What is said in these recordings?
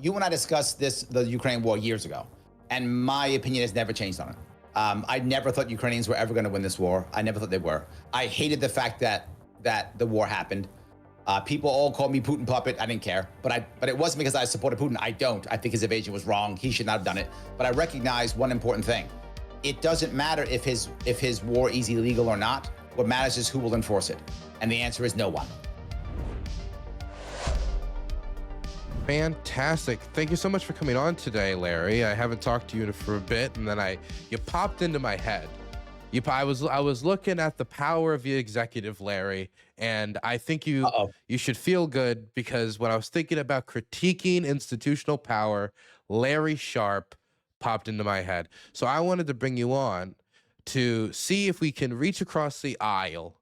you and I discussed the Ukraine war years ago, and my opinion has never changed on it. I never thought Ukrainians were ever going to win this war. I never thought they were. I hated the fact that the war happened. People all called me Putin puppet. I didn't care, but it wasn't because I supported Putin. I don't. I think his invasion was wrong. He should not have done it. But I recognize one important thing: it doesn't matter if his war is illegal or not. What matters is who will enforce it, and the answer is no one. Fantastic. Thank you so much for coming on today, Larry. I haven't talked to you for a bit, and then you popped into my head. I was looking at the power of the executive, Larry, and I think you should feel good, because when I was thinking about critiquing institutional power, Larry Sharpe popped into my head. So I wanted to bring you on to see if we can reach across the aisle,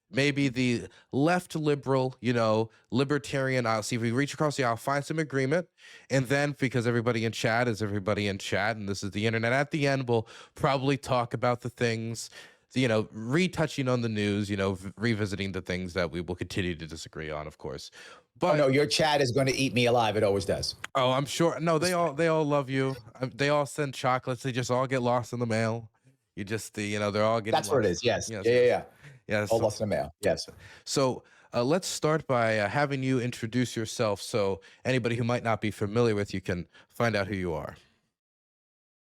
maybe the left liberal, libertarian aisle, see if we reach across the aisle, find some agreement. And then, because everybody in chat is everybody in chat, and this is the internet, at the end, we'll probably talk about the things, retouching on the news, revisiting the things that we will continue to disagree on, of course. But no, your chat is going to eat me alive. It always does. Oh, I'm sure. No, they all love you. They all send chocolates. They just all get lost in the mail. You just, they're all getting That's lost. what it is. Yes. Yeah. Yes. All lost in the mail. Yes. So let's start by having you introduce yourself, so anybody who might not be familiar with you can find out who you are.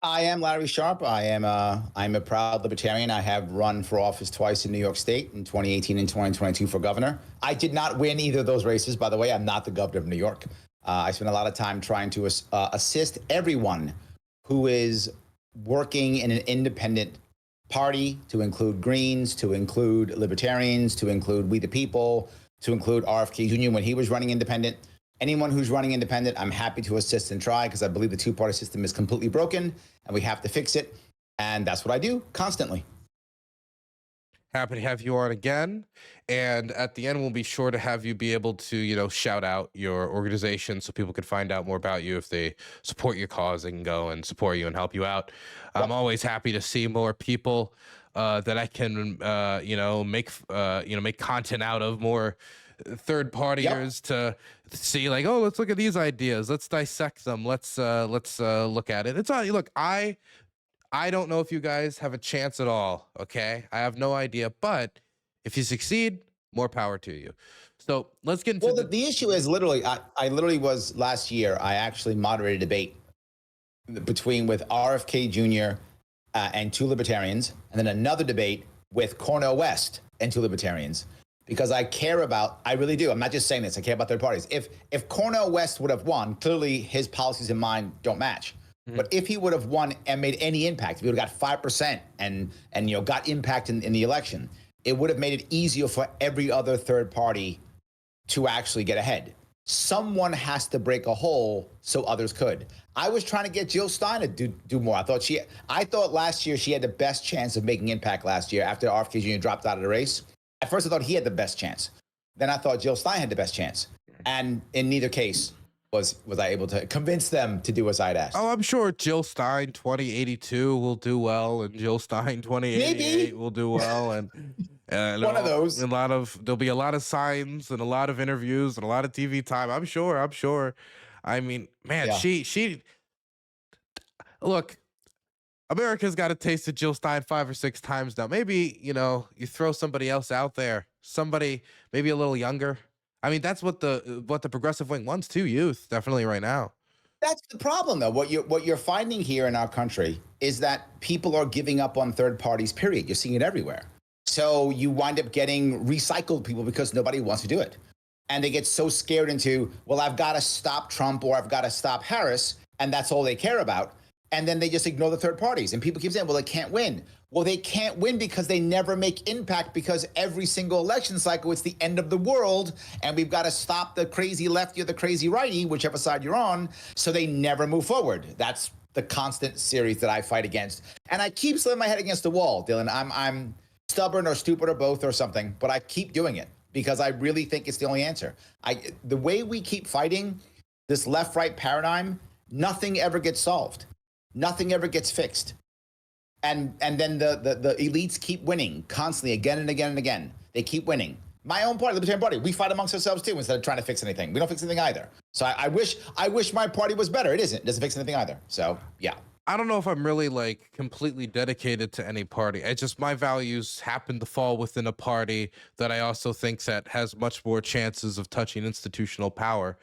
I am Larry Sharpe. I'm a proud libertarian. I have run for office twice in New York State, in 2018 and 2022 for governor. I did not win either of those races, by the way. I'm not the governor of New York. I spent a lot of time trying to assist everyone who is working in an independent party, to include Greens, to include Libertarians, to include We the People, to include RFK Jr. when he was running independent. Anyone who's running independent, I'm happy to assist and try, because I believe the two-party system is completely broken and we have to fix it. And that's what I do constantly. Happy to have you on again. And at the end, we'll be sure to have you be able to, shout out your organization so people can find out more about you. If they support your cause, they can go and support you and help you out. Yep. I'm always happy to see more people that I can, make content out of, more third partiers to see, like, oh, let's look at these ideas. Let's dissect them. Let's look at it. It's all, look, I don't know if you guys have a chance at all, okay? I have no idea, but if you succeed, more power to you. So let's get into the issue is literally, I literally was, last year, I actually moderated a debate with RFK Jr. And two libertarians, and then another debate with Cornel West and two libertarians, because I care about, I really do. I'm not just saying this, I care about third parties. If Cornel West would have won, clearly his policies and mine don't match. But if he would have won and made any impact, if he would have got 5% and got impact in the election, it would have made it easier for every other third party to actually get ahead. Someone has to break a hole so others could. I was trying to get Jill Stein to do more. I thought last year she had the best chance of making impact last year after RFK Jr. dropped out of the race. At first I thought he had the best chance. Then I thought Jill Stein had the best chance. And in neither case was I able to convince them to do as I'd asked. Oh, I'm sure Jill Stein 2082 will do well, and Jill Stein 2088 will do well, and one of those. There'll be a lot of signs and a lot of interviews and a lot of TV time. I'm sure. I mean, man, she look, America's got a taste of Jill Stein 5 or 6 times now. Maybe, you throw somebody else out there, somebody maybe a little younger. I mean, that's what the progressive wing wants too, youth, definitely right now. That's the problem, though. What you're finding here in our country is that people are giving up on third parties, period. You're seeing it everywhere. So you wind up getting recycled people because nobody wants to do it. And they get so scared into, well, I've got to stop Trump or I've got to stop Harris, and that's all they care about. And then they just ignore the third parties. And people keep saying, well, they can't win. Well, they can't win because they never make impact, because every single election cycle, it's the end of the world. And we've got to stop the crazy lefty or the crazy righty, whichever side you're on. So they never move forward. That's the constant series that I fight against. And I keep slamming my head against the wall, Dylan. I'm stubborn or stupid or both or something, but I keep doing it because I really think it's the only answer. The way we keep fighting this left-right paradigm, nothing ever gets solved. Nothing ever gets fixed. And then the elites keep winning constantly, again and again and again. They keep winning. My own party, Libertarian Party, we fight amongst ourselves too instead of trying to fix anything. We don't fix anything either. So I wish my party was better. It isn't. It doesn't fix anything either. So yeah. I don't know if I'm really like completely dedicated to any party. It's just my values happen to fall within a party that I also think that has much more chances of touching institutional power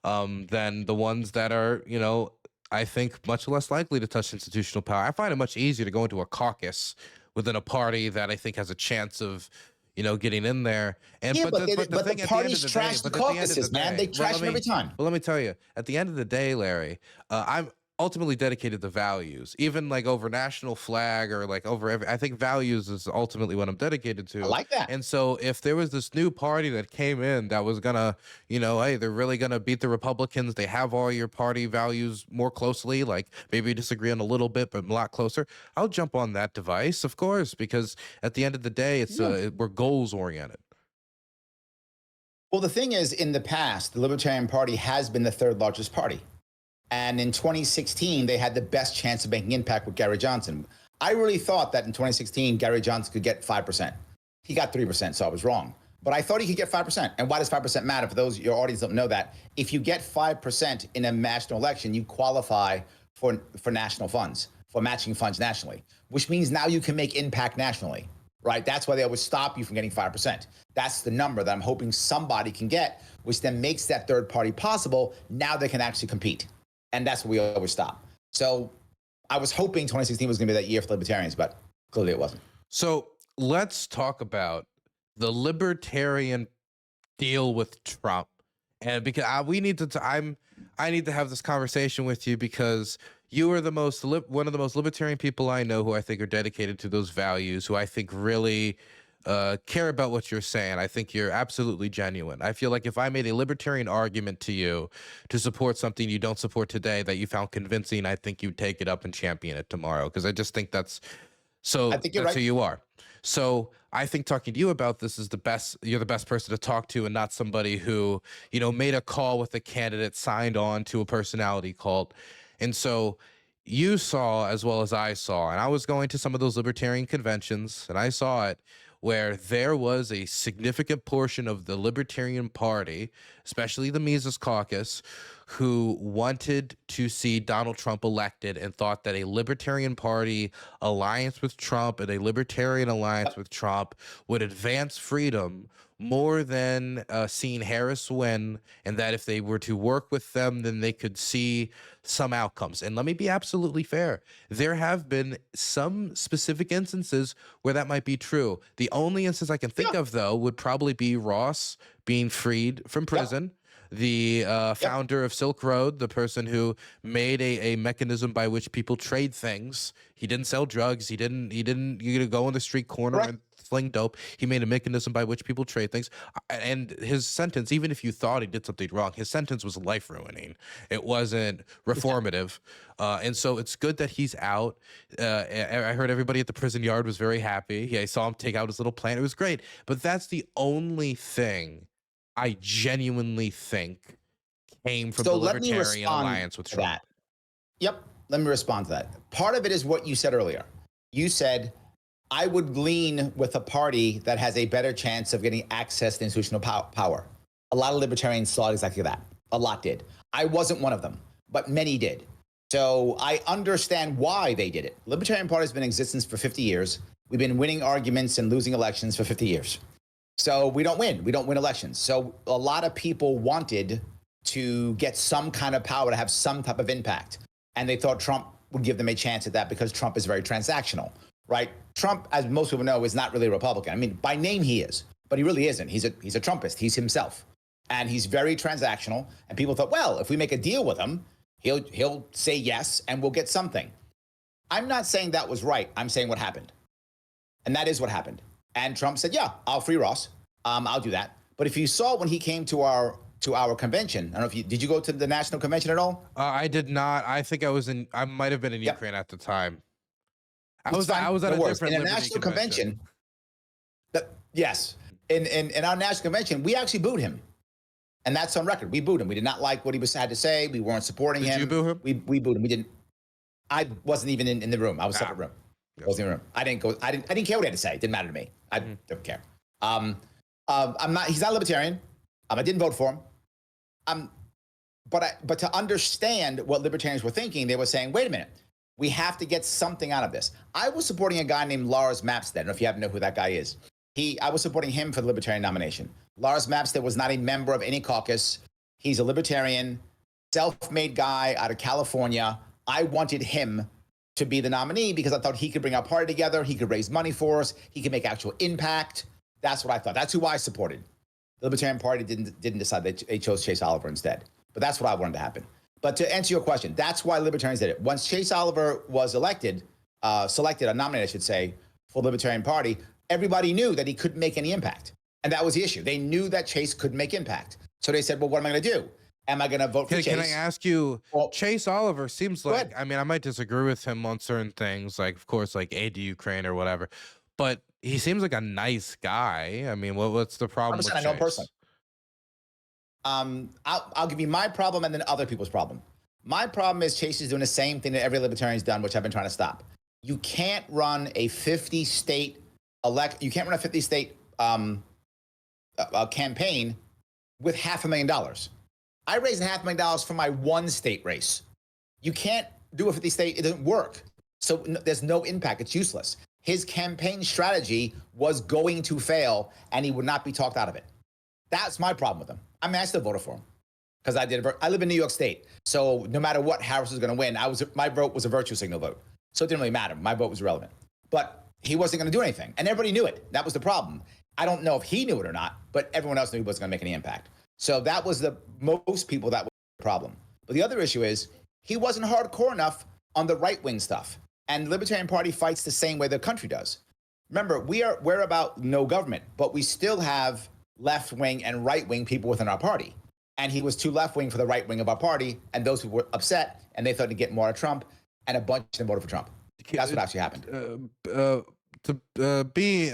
than the ones that are, you know, I think much less likely to touch institutional power. I find it much easier to go into a caucus within a party that I think has a chance of, you know, getting in there. And Yeah, but the thing the at the end of parties the day, trash the caucuses, man. They trash them every time. well, let me tell you, at the end of the day, Larry, I'm ultimately dedicated to values, even like over national flag or like over every, I think values is ultimately what I'm dedicated to. I like that. And so if there was this new party that came in that was gonna, you know, hey, they're really gonna beat the Republicans, they have all your party values more closely, like maybe disagree on a little bit, but a lot closer, I'll jump on that device, of course, because at the end of the day, it's we're goals oriented. Well, the thing is, in the past, the Libertarian Party has been the third largest party. And in 2016, they had the best chance of making impact with Gary Johnson. I really thought that in 2016, Gary Johnson could get 5%. He got 3%, so I was wrong. But I thought he could get 5%. And why does 5% matter? For those your audience don't know that, if you get 5% in a national election, you qualify for national funds, for matching funds nationally, which means now you can make impact nationally, right? That's why they always stop you from getting 5%. That's the number that I'm hoping somebody can get, which then makes that third party possible. Now they can actually compete. And that's where we always stop. So I was hoping 2016 was going to be that year for libertarians, but clearly it wasn't. So let's talk about the libertarian deal with Trump. And because we need to, I need to have this conversation with you because you are the most, one of the most libertarian people I know who I think are dedicated to those values, who I think really care about what you're saying. I think you're absolutely genuine. I feel like if I made a libertarian argument to you to support something you don't support today that you found convincing, I think you'd take it up and champion it tomorrow. Because I just think that's so. I think that's right. who you are. So I think talking to you about this is the best. You're the best person to talk to, and not somebody who, you know, made a call with a candidate, signed on to a personality cult, and so. You saw as well as I saw, and I was going to some of those libertarian conventions, and I saw it where there was a significant portion of the Libertarian Party, especially the Mises Caucus, who wanted to see Donald Trump elected and thought that a Libertarian Party alliance with Trump and a Libertarian alliance with Trump would advance freedom more than seeing Harris win, and that if they were to work with them, then they could see some outcomes. And let me be absolutely fair. There have been some specific instances where that might be true. The only instance I can think of, though, would probably be Ross being freed from prison. The founder of Silk Road, the person who made a mechanism by which people trade things. He didn't sell drugs. He didn't you go on the street corner and sling dope. He made a mechanism by which people trade things. And his sentence, even if you thought he did something wrong, his sentence was life ruining. It wasn't reformative. And so it's good that he's out. I heard everybody at the prison yard was very happy. Yeah, I saw him take out his little plant. It was great. But that's the only thing I genuinely think came from the Libertarian alliance with Trump. That. Yep. Let me respond to that. Part of it is what you said earlier. You said, I would lean with a party that has a better chance of getting access to institutional power. A lot of libertarians saw exactly that. A lot did. I wasn't one of them, but many did. So I understand why they did it. Libertarian Party has been in existence for 50 years. We've been winning arguments and losing elections for 50 years. So we don't win. We don't win elections. So a lot of people wanted to get some kind of power, to have some type of impact. And they thought Trump would give them a chance at that because Trump is very transactional, right? Trump, as most people know, is not really a Republican. I mean, by name he is, but he really isn't. He's a Trumpist. He's himself. And he's very transactional. And people thought, well, if we make a deal with him, he'll say yes and we'll get something. I'm not saying that was right. I'm saying what happened. And that is what happened. And Trump said, yeah, I'll free Ross. I'll do that. But if you saw when he came to our convention, I don't know if did you go to the national convention at all? I did not. I think I might have been in Ukraine at the time. I was at a different in a national convention. Yes. In our national convention, we actually booed him. And that's on record. We booed him. We did not like what he had to say. We weren't supporting him. Did you boo him? We booed him. We didn't. I wasn't even in the room. I was in a separate room. I wasn't in the room. I didn't care what he had to say. It didn't matter to me. I don't care. I'm not. He's not libertarian. I didn't vote for him. But to understand what libertarians were thinking, they were saying, wait a minute, we have to get something out of this. I was supporting a guy named Lars Mapstead. I don't know if you happen to know who that guy is. I was supporting him for the libertarian nomination. Lars Mapstead was not a member of any caucus. He's a libertarian, self-made guy out of California. I wanted him to be the nominee because I thought he could bring our party together. He could raise money for us. He could make actual impact. That's what I thought. That's who I supported. The Libertarian Party didn't decide. They chose Chase Oliver instead. But that's what I wanted to happen. But to answer your question, that's why Libertarians did it. Once Chase Oliver was selected, or nominated, I should say, for the Libertarian Party, everybody knew that he couldn't make any impact. And that was the issue. They knew that Chase couldn't make impact. So they said, well, what am I going to do? Am I going to vote for Chase? Can I ask you, well, Chase Oliver seems like, I mean, I might disagree with him on certain things, like, of course, like aid to Ukraine or whatever, but he seems like a nice guy. I mean, what's the problem with Chase? I know him personally. I'll give you my problem and then other people's problem. My problem is Chase is doing the same thing that every libertarian's done, which I've been trying to stop. You can't run a 50-state campaign with $500,000. I raised $500,000 for my one state race. You can't do a 50-state, it doesn't work. So there's no impact, it's useless. His campaign strategy was going to fail and he would not be talked out of it. That's my problem with him. I mean, I still voted for him because I live in New York State. So no matter what Harris was going to win, my vote was a virtue signal vote. So it didn't really matter. My vote was irrelevant. But he wasn't going to do anything. And everybody knew it. That was the problem. I don't know if he knew it or not, but everyone else knew he wasn't going to make any impact. So that was most people, that was the problem. But the other issue is he wasn't hardcore enough on the right-wing stuff. And the Libertarian Party fights the same way the country does. Remember, we're about no government, but we still have left-wing and right-wing people within our party. And he was too left-wing for the right wing of our party, and those who were upset, and they thought to get more out of Trump, and a bunch of them voted for Trump. That's what actually happened. To be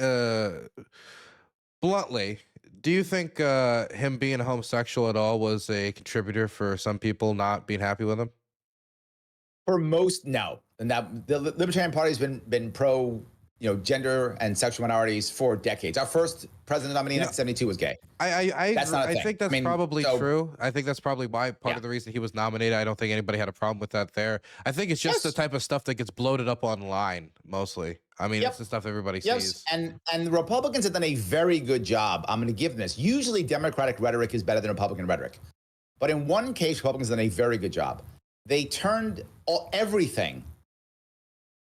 bluntly, do you think him being homosexual at all was a contributor for some people not being happy with him? For most, no. And that the Libertarian Party has been pro, gender and sexual minorities for decades. Our first president nominee in 1972 was gay. I think that's probably true. I think that's probably why part of the reason he was nominated. I don't think anybody had a problem with that there. I think it's just the type of stuff that gets bloated up online mostly. I mean, it's the stuff everybody sees. And the Republicans have done a very good job. I'm going to give them this. Usually Democratic rhetoric is better than Republican rhetoric. But in one case, Republicans have done a very good job. They turned everything,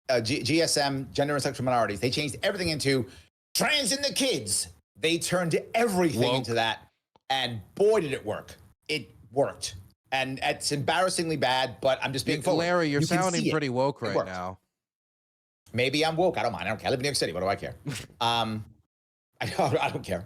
GSM, gender and sexual minorities, they changed everything into trans in the kids. They turned everything into that. And boy, did it work. It worked. And it's embarrassingly bad, but I'm just being forward. Larry, you're sounding pretty woke right now. Maybe I'm woke. I don't mind. I don't care. I live in New York City. What do I care? I don't care.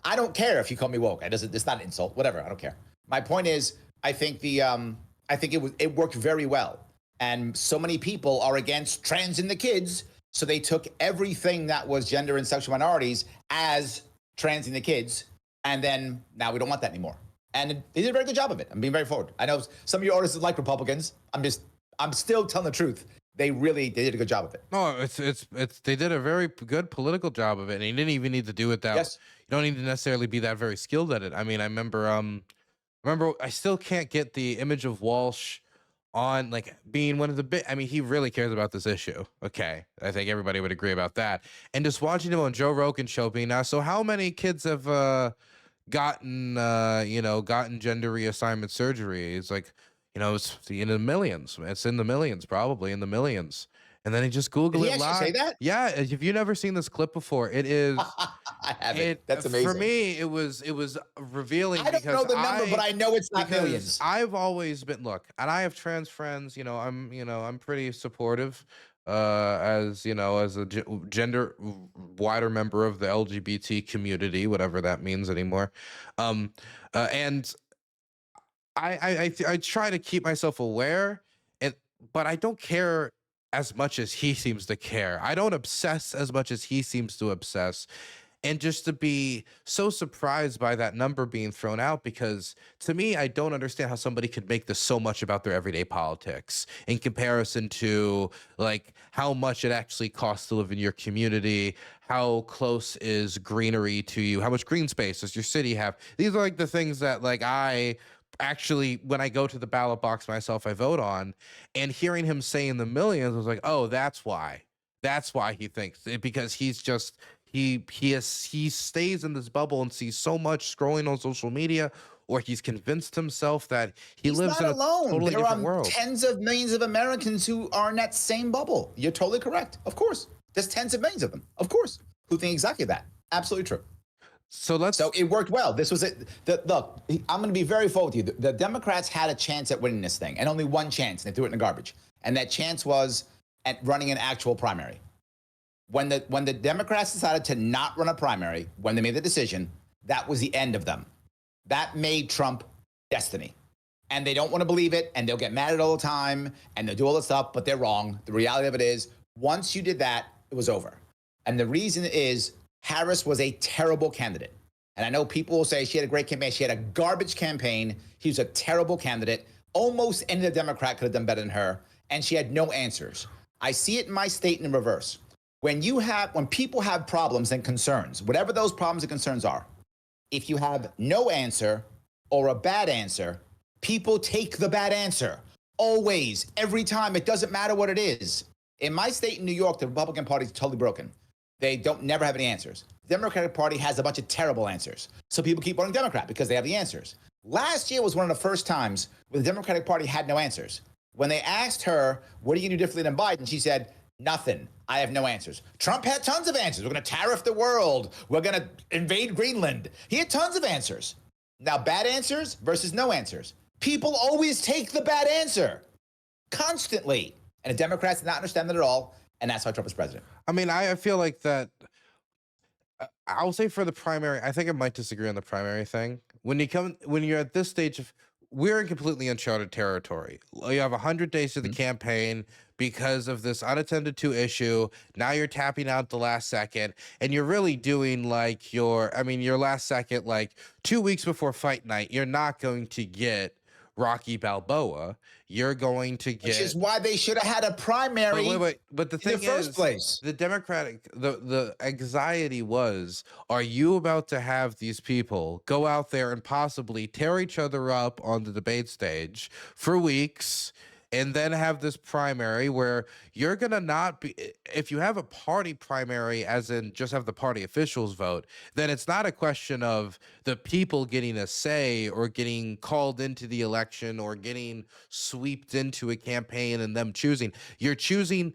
I don't care if you call me woke. It's not an insult. Whatever. I don't care. My point is, I think it worked very well. And so many people are against trans in the kids. So they took everything that was gender and sexual minorities as trans in the kids. And then now we don't want that anymore. And they did a very good job of it. I'm being very forward. I know some of your audience like Republicans. I'm still telling the truth. They did a good job of it. No, they did a very good political job of it. And you didn't even need to do it that way. You don't need to necessarily be that very skilled at it. I mean, I remember I still can't get the image of Walsh on like being one of the I mean, he really cares about this issue. Okay. I think everybody would agree about that. And just watching him on Joe Rogan's show being now, so how many kids have gotten gender reassignment surgery? It's like, it's in the millions. It's in the millions, probably in the millions. And then he just Googled it live. Say that? Yeah. If you've never seen this clip before, it is. I haven't. That's amazing. For me, it was revealing. I don't know the number, but I know it's not millions. I've always been and I have trans friends. I'm pretty supportive. As a gender wider member of the LGBT community, whatever that means anymore. And I try to keep myself aware, but I don't care as much as he seems to care. I don't obsess as much as he seems to obsess. and just to be so surprised by that number being thrown out, because to me, I don't understand how somebody could make this so much about their everyday politics in comparison to like how much it actually costs to live in your community, how close is greenery to you, how much green space does your city have. These are like the things that like I actually, when I go to the ballot box myself, I vote on. And hearing him say in the millions, I was like, oh, that's why. That's why he thinks it, because he's just he stays in this bubble and sees so much scrolling on social media, or he's convinced himself that he He's lives not in a alone. totally There different are world. tens of millions of Americans who are in that same bubble. You're totally correct. Of course. There's tens of millions of them, of course, who think exactly that. Absolutely true. So it worked well. This was it. Look, I'm going to be very full with you. The Democrats had a chance at winning this thing, and only one chance, and they threw it in the garbage. And that chance was at running an actual primary. When the Democrats decided to not run a primary, when they made the decision, that was the end of them. That made Trump destiny. And they don't want to believe it, and they'll get mad at it all the time, and they'll do all this stuff, but they're wrong. The reality of it is, once you did that, it was over. And the reason is Harris was a terrible candidate. And I know people will say she had a great campaign. She had a garbage campaign. He was a terrible candidate. Almost any other Democrat could have done better than her, and she had no answers. I see it in my state in reverse. When people have problems and concerns, whatever those problems and concerns are, if you have no answer or a bad answer, people take the bad answer. Always, every time. It doesn't matter what it is. In my state in New York, the Republican Party is totally broken. They never have any answers. The Democratic Party has a bunch of terrible answers. So people keep voting Democrat because they have the answers. Last year was one of the first times where the Democratic Party had no answers. When they asked her, what are you going to do differently than Biden? She said, nothing. I have no answers. Trump had tons of answers. We're going to tariff the world. We're going to invade Greenland. He had tons of answers. Now, bad answers versus no answers. People always take the bad answer constantly. And the Democrats did not understand that at all. And that's why Trump is president. I mean, I feel like that. I'll say for the primary, I think I might disagree on the primary thing. When you're at this stage of, we're in completely uncharted territory. You have 100 days to the campaign because of this unattended to issue. Now you're tapping out the last second, and you're really doing like your last second, like 2 weeks before fight night. You're not going to get Rocky Balboa. You're going to get, which is why they should have had a primary. But the in thing the first is, place. the Democratic, the anxiety was, are you about to have these people go out there and possibly tear each other up on the debate stage for weeks, and then have this primary where you're going to not be, if you have a party primary, as in just have the party officials vote, then it's not a question of the people getting a say or getting called into the election or getting swept into a campaign and them choosing. You're saying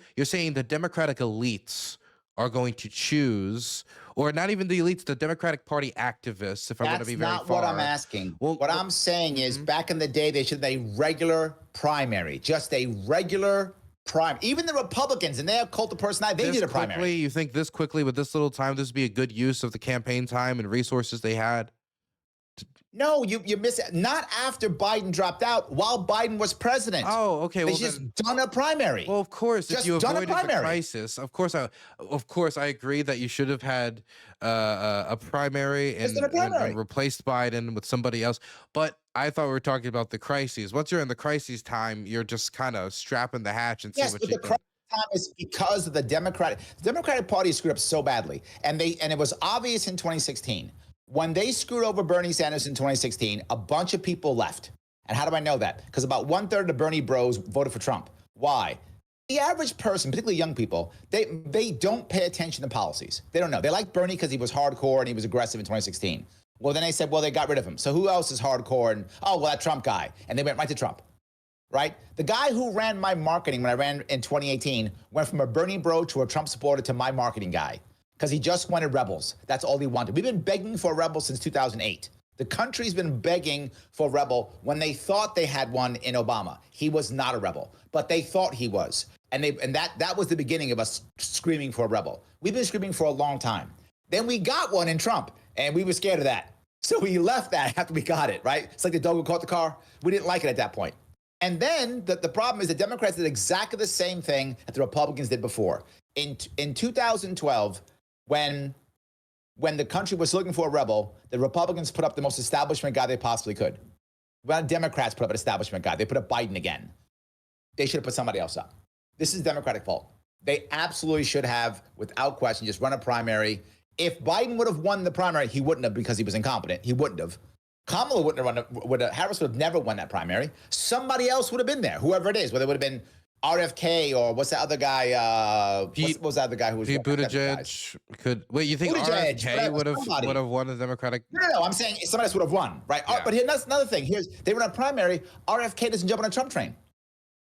the Democratic elites are going to choose, or not even the elites, the Democratic Party activists, if I want to be very far. That's not what I'm asking. What I'm saying is, back in the day, they should have a regular primary, just a regular primary. Even the Republicans and their cult of personality, they did a primary. You think this quickly with this little time, this would be a good use of the campaign time and resources they had? No, you miss it. Not after Biden dropped out, while Biden was president. Oh, okay. They just done a primary. Well, of course, if Just you done a avoided the primary. crisis, of course, I agree that you should have had a primary Just done a primary. and replaced Biden with somebody else. But I thought we were talking about the crises. Once you're in the crises time, you're just kind of strapping the hatch and see what you the do. crisis time is because of the Democratic Party screwed up so badly, and it was obvious in 2016. When they screwed over Bernie Sanders in 2016, a bunch of people left. And how do I know that? Because about 1/3 of the Bernie bros voted for Trump. Why? The average person, particularly young people, they don't pay attention to policies. They don't know. They like Bernie because he was hardcore and he was aggressive in 2016. Well, then they said, well, they got rid of him. So who else is hardcore? And, oh, well, that Trump guy. And they went right to Trump, right? The guy who ran my marketing when I ran in 2018 went from a Bernie bro to a Trump supporter to my marketing guy. Because he just wanted rebels. That's all he wanted. We've been begging for a rebel since 2008. The country's been begging for a rebel when they thought they had one in Obama. He was not a rebel, but they thought he was. And that was the beginning of us screaming for a rebel. We've been screaming for a long time. Then we got one in Trump, and we were scared of that. So we left that after we got it, right? It's like the dog who caught the car. We didn't like it at that point. And then the problem is the Democrats did exactly the same thing that the Republicans did before. In 2012, when when the country was looking for a rebel, the Republicans put up the most establishment guy they possibly could. When Democrats put up an establishment guy, they put up Biden again. They should have put somebody else up. This is Democratic fault. They absolutely should have, without question, just run a primary. If Biden would have won the primary, he wouldn't have because he was incompetent. He wouldn't have. Kamala wouldn't have run. Harris would have never won that primary. Somebody else would have been there, whoever it is, whether it would have been RFK or what's that other guy? What was that other guy who was? Pete Buttigieg could. Wait, you think Buttigieg, RFK would have won the Democratic? No. I'm saying somebody else would have won, right? Yeah. But that's another thing. They run a primary. RFK doesn't jump on a Trump train.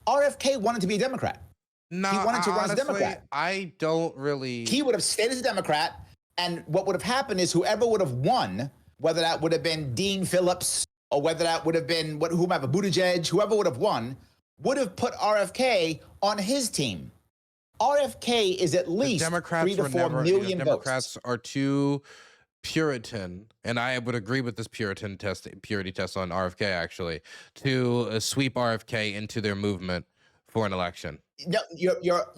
RFK wanted to be a Democrat. No, he wanted to run as a Democrat. I don't really. He would have stayed as a Democrat, and what would have happened is whoever would have won, whether that would have been Dean Phillips or whether that would have been whomever, Buttigieg, whoever would have won, would have put RFK on his team. RFK is at least 3 to 4 million votes. Democrats are too Puritan, and I would agree with this purity test on RFK actually, to sweep RFK into their movement for an election. No,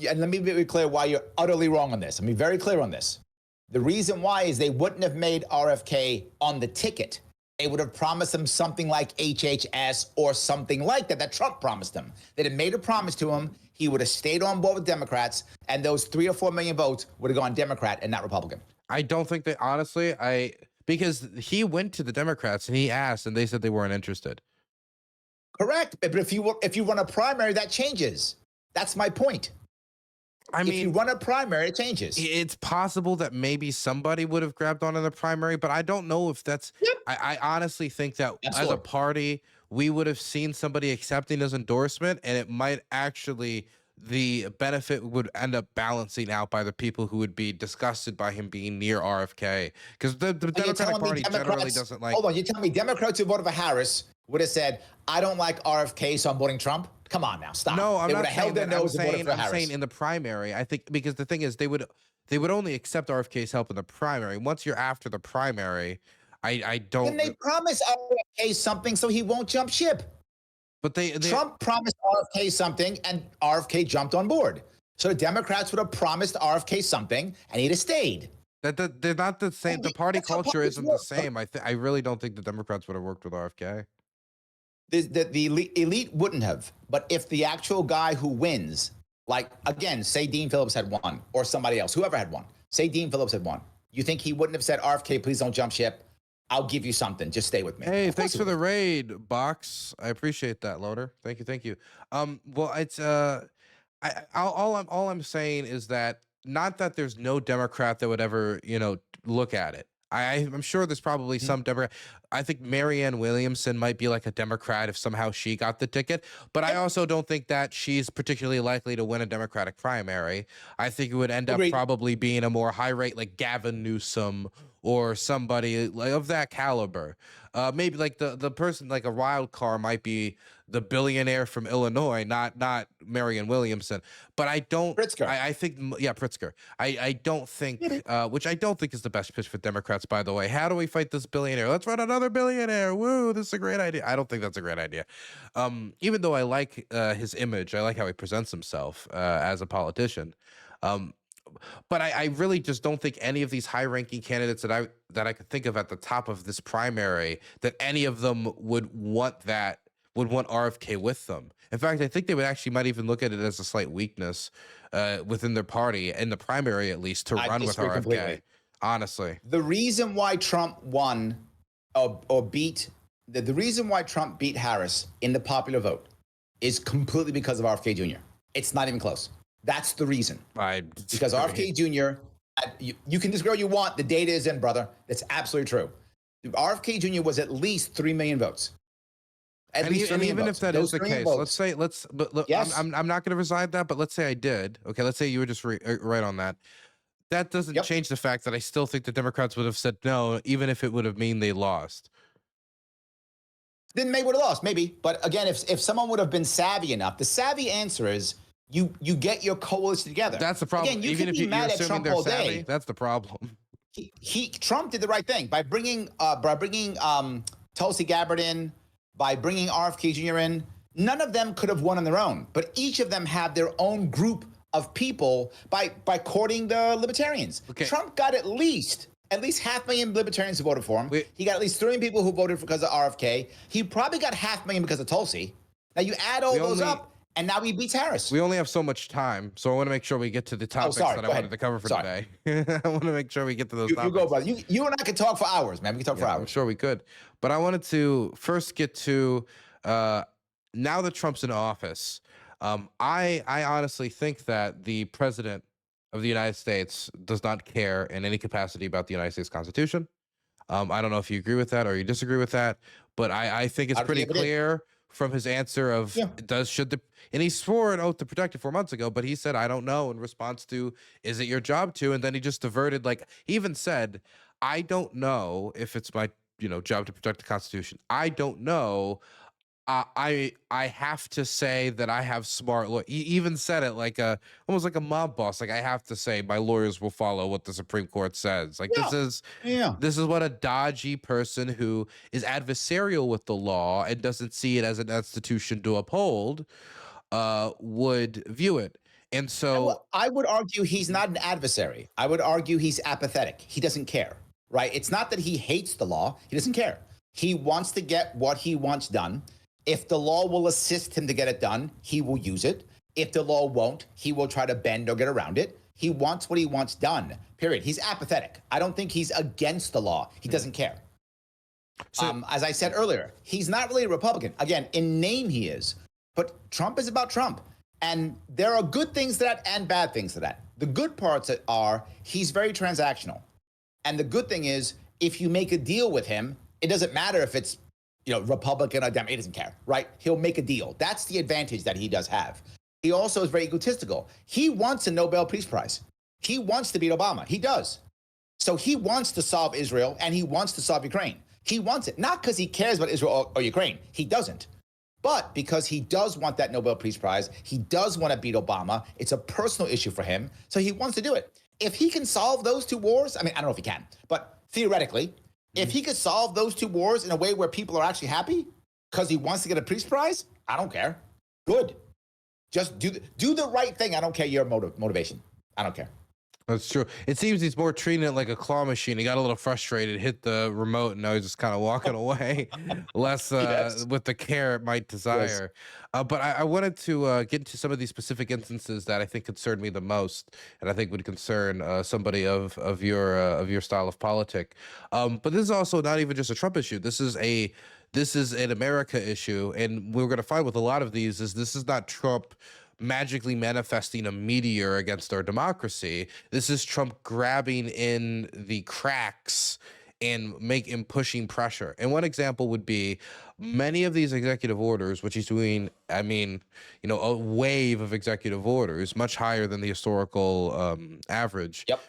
and let me be very clear why you're utterly wrong on this. Let me be very clear on this. The reason why is they wouldn't have made RFK on the ticket. They would have promised him something like HHS or something like that Trump promised him. They'd have made a promise to him. He would have stayed on board with Democrats, and those 3 or 4 million votes would have gone Democrat and not Republican. I don't think that, honestly, because he went to the Democrats and he asked, and they said they weren't interested. Correct, but if you run a primary, that changes. That's my point. I mean, if you run a primary, it changes. It's possible that maybe somebody would have grabbed on in the primary, but I don't know if that's. Yep. I honestly think that Absolutely. As a party, we would have seen somebody accepting his endorsement, and it might actually, the benefit would end up balancing out by the people who would be disgusted by him being near RFK, because the Democratic Party generally doesn't like. Hold on, you tell me Democrats who voted for Harris would have said, "I don't like RFK, so I'm voting Trump." Come on now, stop. No, I'm not saying that. I'm saying in the primary. I think because the thing is, they would only accept RFK's help in the primary. Once you're after the primary, I don't. Then they promise RFK something so he won't jump ship. But Trump promised RFK something, and RFK jumped on board. So the Democrats would have promised RFK something, and he'd have stayed. They're not the same. The party culture isn't the same. I really don't think the Democrats would have worked with RFK. The elite wouldn't have, but if the actual guy who wins, like, again, say Dean Phillips had won, or somebody else, whoever had won, say Dean Phillips had won, you think he wouldn't have said, RFK, please don't jump ship. I'll give you something. Just stay with me. Hey, thanks for the raid, Box. I appreciate that, Loader. Thank you. Well, it's all I'm saying is that not that there's no Democrat that would ever, look at it. I'm sure there's probably some Democrat. I think Marianne Williamson might be like a Democrat if somehow she got the ticket, but I also don't think that she's particularly likely to win a Democratic primary. I think it would end up probably being a more high rate like Gavin Newsom or somebody like of that caliber. Maybe like the person like a wild card might be the billionaire from Illinois, not Marianne Williamson. But I don't. Pritzker. I think Pritzker. I don't think, which I don't think is the best pitch for Democrats. By the way, how do we fight this billionaire? Let's run another billionaire. Woo! This is a great idea. I don't think that's a great idea. Even though I like his image, I like how he presents himself as a politician. But I really just don't think any of these high-ranking candidates that I could think of at the top of this primary, that any of them would want RFK with them. In fact, I think they might even look at it as a slight weakness within their party, in the primary at least, to run with RFK. Completely. Honestly, the reason why Trump won or beat the reason why Trump beat Harris in the popular vote is completely because of RFK Jr. It's not even close. That's the reason. Because RFK Jr., you can disagree all you want. The data is in, brother. That's absolutely true. RFK Jr. was at least 3 million votes. And even if that is the case, yes. I'm not going to reside that, but let's say I did. Okay, let's say you were just right on that. That doesn't change the fact that I still think the Democrats would have said no, even if it would have mean they lost. Then they would have lost, maybe. But again, if someone would have been savvy enough, the savvy answer is you get your coalition together. That's the problem. Again, even if you're mad at Trump all day, that's the problem. Trump did the right thing by bringing Tulsi Gabbard in, by bringing RFK Jr. in. None of them could have won on their own, but each of them have their own group of people by courting the Libertarians. Okay. Trump got at least at least 500,000 libertarians who voted for him. We- He got at least 3 million people who voted because of RFK. He probably got 500,000 because of Tulsi. Now you add all those up, and now he beats Harris. We only have so much time, so I want to make sure we get to the topics that I wanted to cover for today. I want to make sure we get to those topics. You go, brother. You and I could talk for hours, man. We can talk for hours. I'm sure we could. But I wanted to first get to now that Trump's in office, I honestly think that the president of the United States does not care in any capacity about the United States Constitution. I don't know if you agree with that or you disagree with that, but I think it's pretty clear from his answer of and he swore an oath to protect it 4 months ago, but he said, I don't know, in response to, is it your job to? And then he just diverted, like, he even said, I don't know if it's my, job to protect the Constitution. I don't know. I have to say that I have smart lawyers. He even said it like almost like a mob boss. Like, I have to say my lawyers will follow what the Supreme Court says. Like, this is what a dodgy person who is adversarial with the law and doesn't see it as an institution to uphold would view it. And so I would argue he's not an adversary. I would argue he's apathetic. He doesn't care, right? It's not that he hates the law. He doesn't care. He wants to get what he wants done. If the law will assist him to get it done, he will use it. If the law won't, he will try to bend or get around it. He wants what he wants done, period. He's apathetic. I don't think he's against the law. He doesn't care. So, as I said earlier, he's not really a Republican. Again, in name he is, but Trump is about Trump. And there are good things to that and bad things to that. The good parts are he's very transactional. And the good thing is, if you make a deal with him, it doesn't matter if it's Republican or Democrat, he doesn't care, right? He'll make a deal. That's the advantage that he does have. He also is very egotistical. He wants a Nobel Peace Prize. He wants to beat Obama. He does. So he wants to solve Israel and he wants to solve Ukraine. He wants it, not because he cares about Israel or Ukraine. He doesn't. But because he does want that Nobel Peace Prize, he does want to beat Obama. It's a personal issue for him. So he wants to do it. If he can solve those 2 wars, I mean, I don't know if he can, but theoretically, if he could solve those 2 wars in a way where people are actually happy because he wants to get a peace prize, I don't care. Good. Just do the right thing. I don't care your motivation. I don't care. That's true. It seems he's more treating it like a claw machine. He got a little frustrated, hit the remote, and now he's just kind of walking away, less with the care it might desire. Yes. But I wanted to get into some of these specific instances that I think concern me the most, and I think would concern somebody of your style of politic. But this is also not even just a Trump issue. This is an America issue, and we're going to find with a lot of these is this is not Trump magically manifesting a meteor against our democracy. This is Trump grabbing in the cracks and pushing pressure. And one example would be many of these executive orders, which he's doing, I mean, a wave of executive orders, much higher than the historical average. Yep.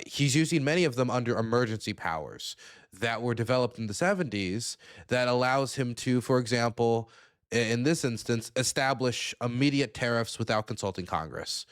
He's using many of them under emergency powers that were developed in the 70s that allows him to, for example, in this instance, establish immediate tariffs without consulting Congress.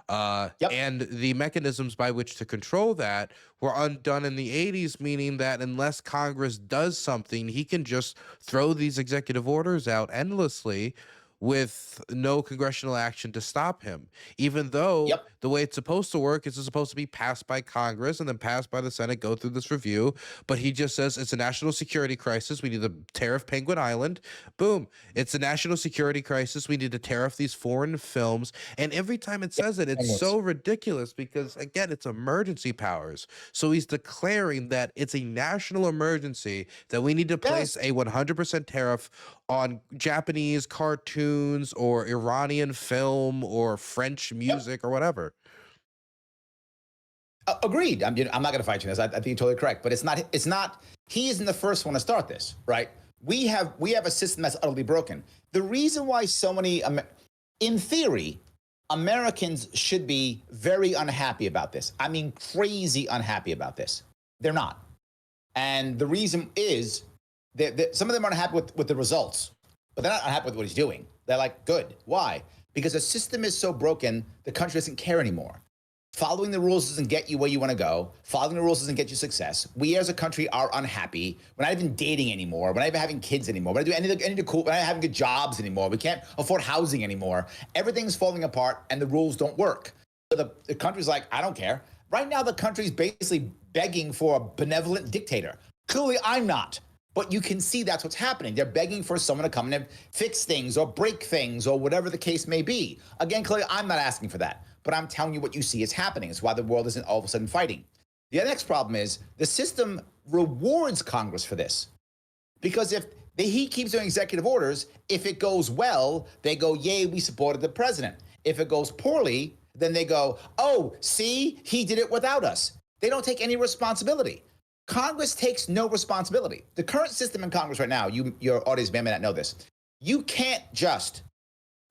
And the mechanisms by which to control that were undone in the 80s, meaning that unless Congress does something, he can just throw these executive orders out endlessly with no congressional action to stop him, even though the way it's supposed to work is it's supposed to be passed by Congress and then passed by the Senate, go through this review. But he just says it's a national security crisis. We need to tariff Penguin Island. Boom. It's a national security crisis. We need to tariff these foreign films. And every time it says it, it's so ridiculous because, again, it's emergency powers. So he's declaring that it's a national emergency, that we need to place a 100% tariff on Japanese cartoons or Iranian film or French music or whatever. Agreed. I'm not going to fight you on this. I think you're totally correct. But it's not. He isn't the first one to start this, right? We have a system that's utterly broken. The reason why so many, in theory, Americans should be very unhappy about this. I mean, crazy unhappy about this. They're not. And the reason is that some of them aren't happy with the results, but they're not unhappy with what he's doing. They're like, good. Why? Because the system is so broken, the country doesn't care anymore. Following the rules doesn't get you where you want to go. Following the rules doesn't get you success. We as a country are unhappy. We're not even dating anymore. We're not even having kids anymore. We're not doing any of the cool. We're not having good jobs anymore. We can't afford housing anymore. Everything's falling apart and the rules don't work. So the country's like, I don't care. Right now, the country's basically begging for a benevolent dictator. Clearly, I'm not. But you can see that's what's happening. They're begging for someone to come in and fix things or break things or whatever the case may be. Again, clearly, I'm not asking for that. But I'm telling you what you see is happening. It's why the world isn't all of a sudden fighting. The next problem is the system rewards Congress for this. Because if he keeps doing executive orders, if it goes well, they go, yay, we supported the president. If it goes poorly, then they go, oh, see, he did it without us. They don't take any responsibility. Congress takes no responsibility. The current system in Congress right now, your audience may not know this, you can't just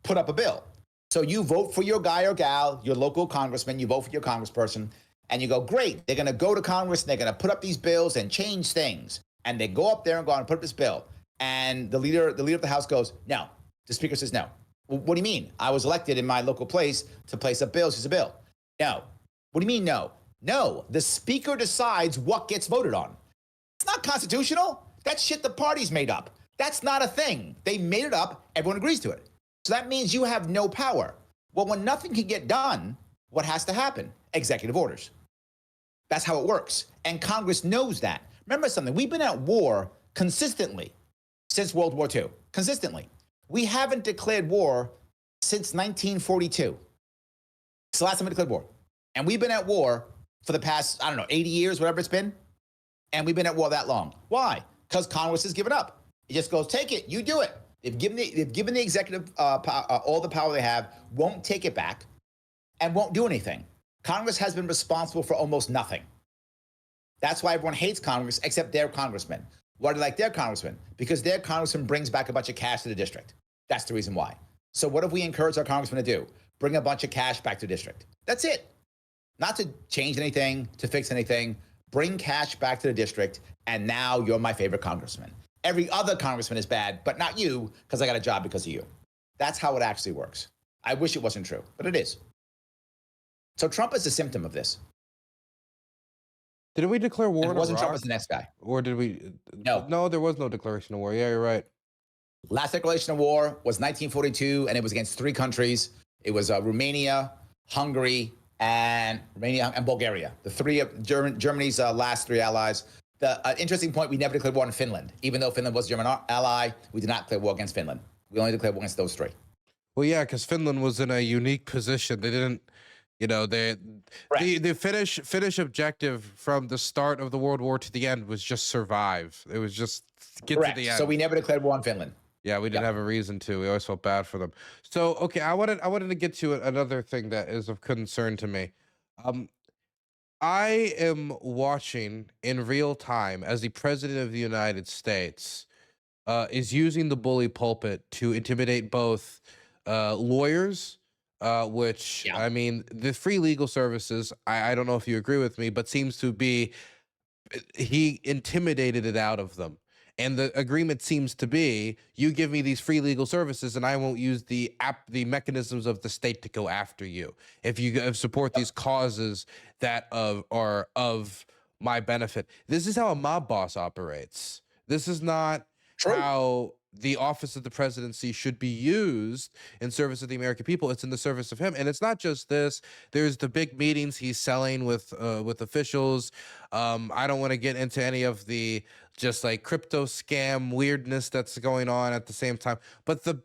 put up a bill. So you vote for your guy or gal, your local congressman, you vote for your congressperson, and you go, great, they're gonna go to Congress and they're gonna put up these bills and change things. And they go up there and go and put up this bill. And the leader of the House goes, no. The speaker says, no. Well, what do you mean? I was elected in my local place to place up bills. It's a bill. No. What do you mean, no? No. The speaker decides what gets voted on. It's not constitutional. That shit the party's made up. That's not a thing. They made it up. Everyone agrees to it. So that means you have no power. Well, when nothing can get done, what has to happen? Executive orders. That's how it works. And Congress knows that. Remember something, we've been at war consistently since World War II, consistently. We haven't declared war since 1942. It's the last time we declared war. And we've been at war for the past, 80 years, whatever it's been. And we've been at war that long. Why? Because Congress has given up. It just goes, take it, you do it. They've given the executive all the power they have, won't take it back, and won't do anything. Congress has been responsible for almost nothing. That's why everyone hates Congress except their congressman. Why do they like their congressman? Because their congressman brings back a bunch of cash to the district. That's the reason why. So what have we encouraged our congressman to do? Bring a bunch of cash back to the district. That's it. Not to change anything, to fix anything. Bring cash back to the district, and now you're my favorite congressman. Every other congressman is bad, but not you, because I got a job because of you. That's how it actually works. I wish it wasn't true, but it is. So Trump is a symptom of this. Did we declare war? It wasn't Iraq? Trump as the next guy. Or did we? No. No, there was no declaration of war. Yeah, you're right. Last declaration of war was 1942, and it was against 3 countries. It was Romania, Hungary, and Bulgaria. The 3 of Germany's last 3 allies. The interesting point, we never declared war on Finland. Even though Finland was a German ally, we did not declare war against Finland. We only declared war against those 3. Well, yeah, because Finland was in a unique position. They didn't, the Finnish objective from the start of the World War to the end was just survive. It was just get to the end. So we never declared war on Finland. Yeah, we didn't have a reason to. We always felt bad for them. So, okay, I wanted to get to another thing that is of concern to me. I am watching in real time as the President of the United States is using the bully pulpit to intimidate both lawyers, which, I mean, the free legal services, I don't know if you agree with me, but seems to be, he intimidated it out of them. And the agreement seems to be, you give me these free legal services and I won't use the mechanisms of the state to go after you. If you support these causes that are of my benefit. This is how a mob boss operates. This is not how the office of the presidency should be used in service of the American people. It's in the service of him. And it's not just this. There's the big meetings he's selling with officials. I don't want to get into any of the just like crypto scam weirdness that's going on at the same time. But the